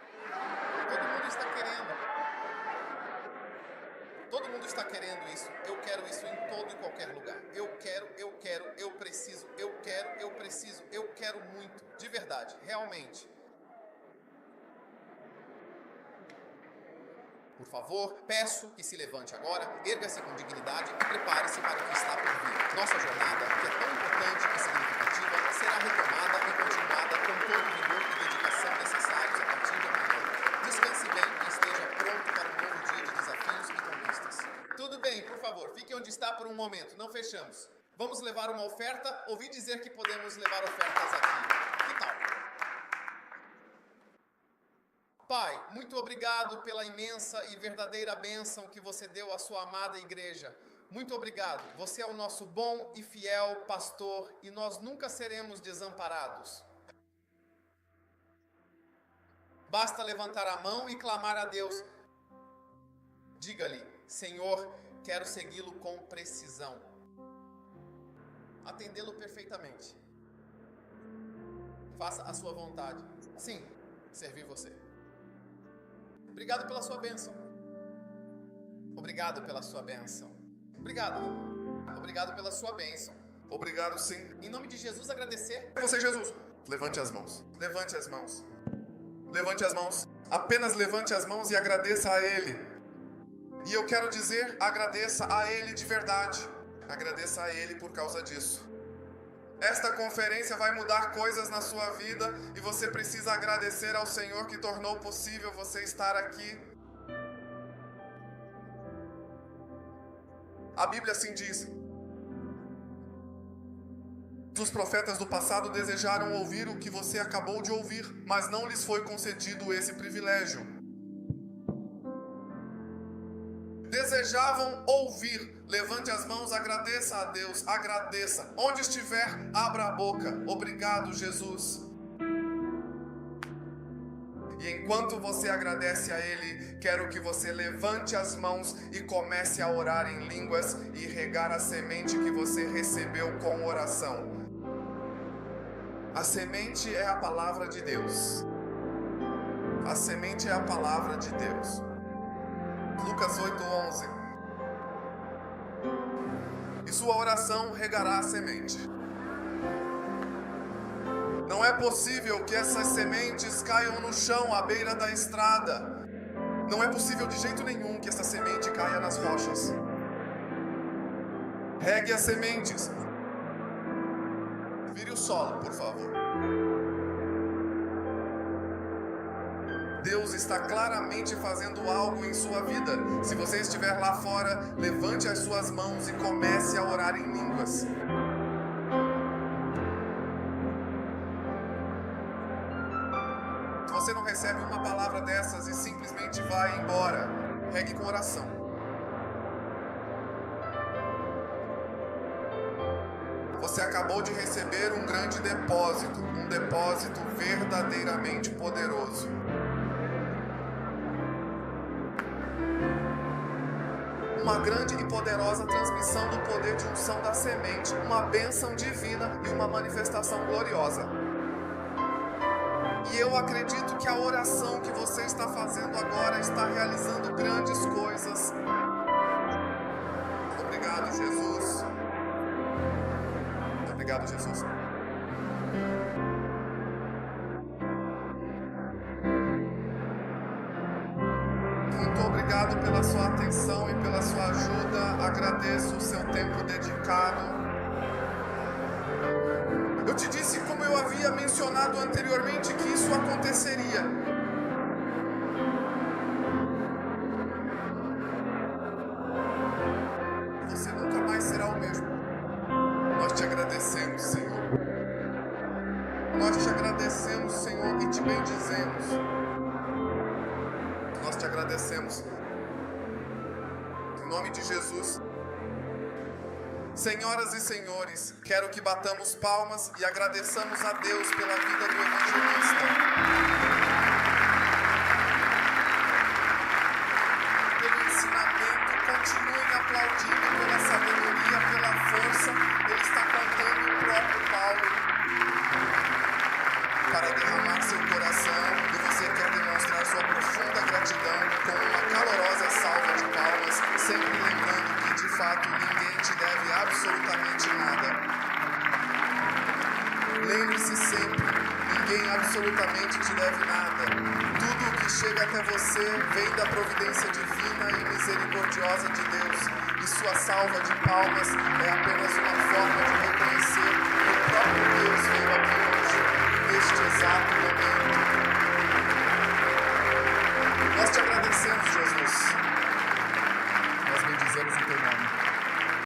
Todo mundo está querendo. Todo mundo está querendo isso. Eu quero isso em todo e qualquer lugar. Eu quero, eu preciso, eu preciso, eu quero muito. De verdade, realmente. Por favor, peço que se levante agora, erga-se com dignidade e prepare-se para o que está por vir. Nossa jornada, que é tão importante e significativa, será retomada e continuada com todo o vigor e dedicação necessários a partir de amanhã. Descanse bem e esteja pronto para um novo dia de desafios e conquistas. Tudo bem, por favor, fique onde está por um momento, não fechamos. Vamos levar uma oferta? Ouvi dizer que podemos levar ofertas aqui. Que tal? Pai, muito obrigado pela imensa e verdadeira bênção que você deu à sua amada igreja. Muito obrigado. Você é o nosso bom e fiel pastor e nós nunca seremos desamparados. Basta levantar a mão e clamar a Deus. Diga-lhe, Senhor, quero segui-lo com precisão. Atendê-lo perfeitamente. Faça a sua vontade. Sim, servir você. Obrigado pela sua bênção. Obrigado pela sua bênção. Obrigado. Obrigado pela sua bênção. Obrigado, sim. Em nome de Jesus, agradecer. Você, Jesus. Levante as mãos. Levante as mãos. Levante as mãos. Apenas levante as mãos e agradeça a Ele. E eu quero dizer, agradeça a Ele de verdade. Agradeça a Ele por causa disso. Esta conferência vai mudar coisas na sua vida e você precisa agradecer ao Senhor que tornou possível você estar aqui. A Bíblia assim diz: os profetas do passado desejaram ouvir o que você acabou de ouvir, mas não lhes foi concedido esse privilégio. Desejavam ouvir. Levante as mãos, agradeça a Deus, agradeça. Onde estiver, abra a boca. Obrigado, Jesus. E enquanto você agradece a Ele, quero que você levante as mãos e comece a orar em línguas e regar a semente que você recebeu com oração. A semente é a palavra de Deus. A semente é a palavra de Deus. Lucas 8:11. E sua oração regará a semente. Não é possível que essas sementes caiam no chão à beira da estrada. Não é possível de jeito nenhum que essa semente caia nas rochas. Regue as sementes. Vire o solo, por favor. Deus está claramente fazendo algo em sua vida. Se você estiver lá fora, levante as suas mãos e comece a orar em línguas. Se você não recebe uma palavra dessas e simplesmente vai embora, regue com oração. Você acabou de receber um grande depósito, um depósito verdadeiramente poderoso. Uma grande e poderosa transmissão do poder de unção da semente, uma bênção divina e uma manifestação gloriosa. E eu acredito que a oração que você está fazendo agora está realizando grandes coisas. Obrigado, Jesus. Obrigado, Jesus. Muito obrigado pela sua atenção e pela sua ajuda. Agradeço o seu tempo dedicado. Eu te disse, como eu havia mencionado anteriormente, que isso aconteceria. Você nunca mais será o mesmo. Nós te agradecemos, Senhor. Nós te agradecemos, Senhor, e te bendizemos. Nós te agradecemos. Em nome de Jesus. Senhoras e senhores, quero que batamos palmas e agradeçamos a Deus pela vida do evangelista. Pelo ensinamento, continuem aplaudindo pela sabedoria, pela força. Ele está contando o próprio Paulo para derramar seu coração, e você quer demonstrar sua profunda gratidão com uma calorosa salva de palmas, sempre lembrando que de fato ninguém te deve absolutamente nada. Lembre-se sempre, ninguém absolutamente te deve nada. Tudo o que chega até você vem da providência divina e misericordiosa de Deus, e sua salva de palmas é apenas uma forma de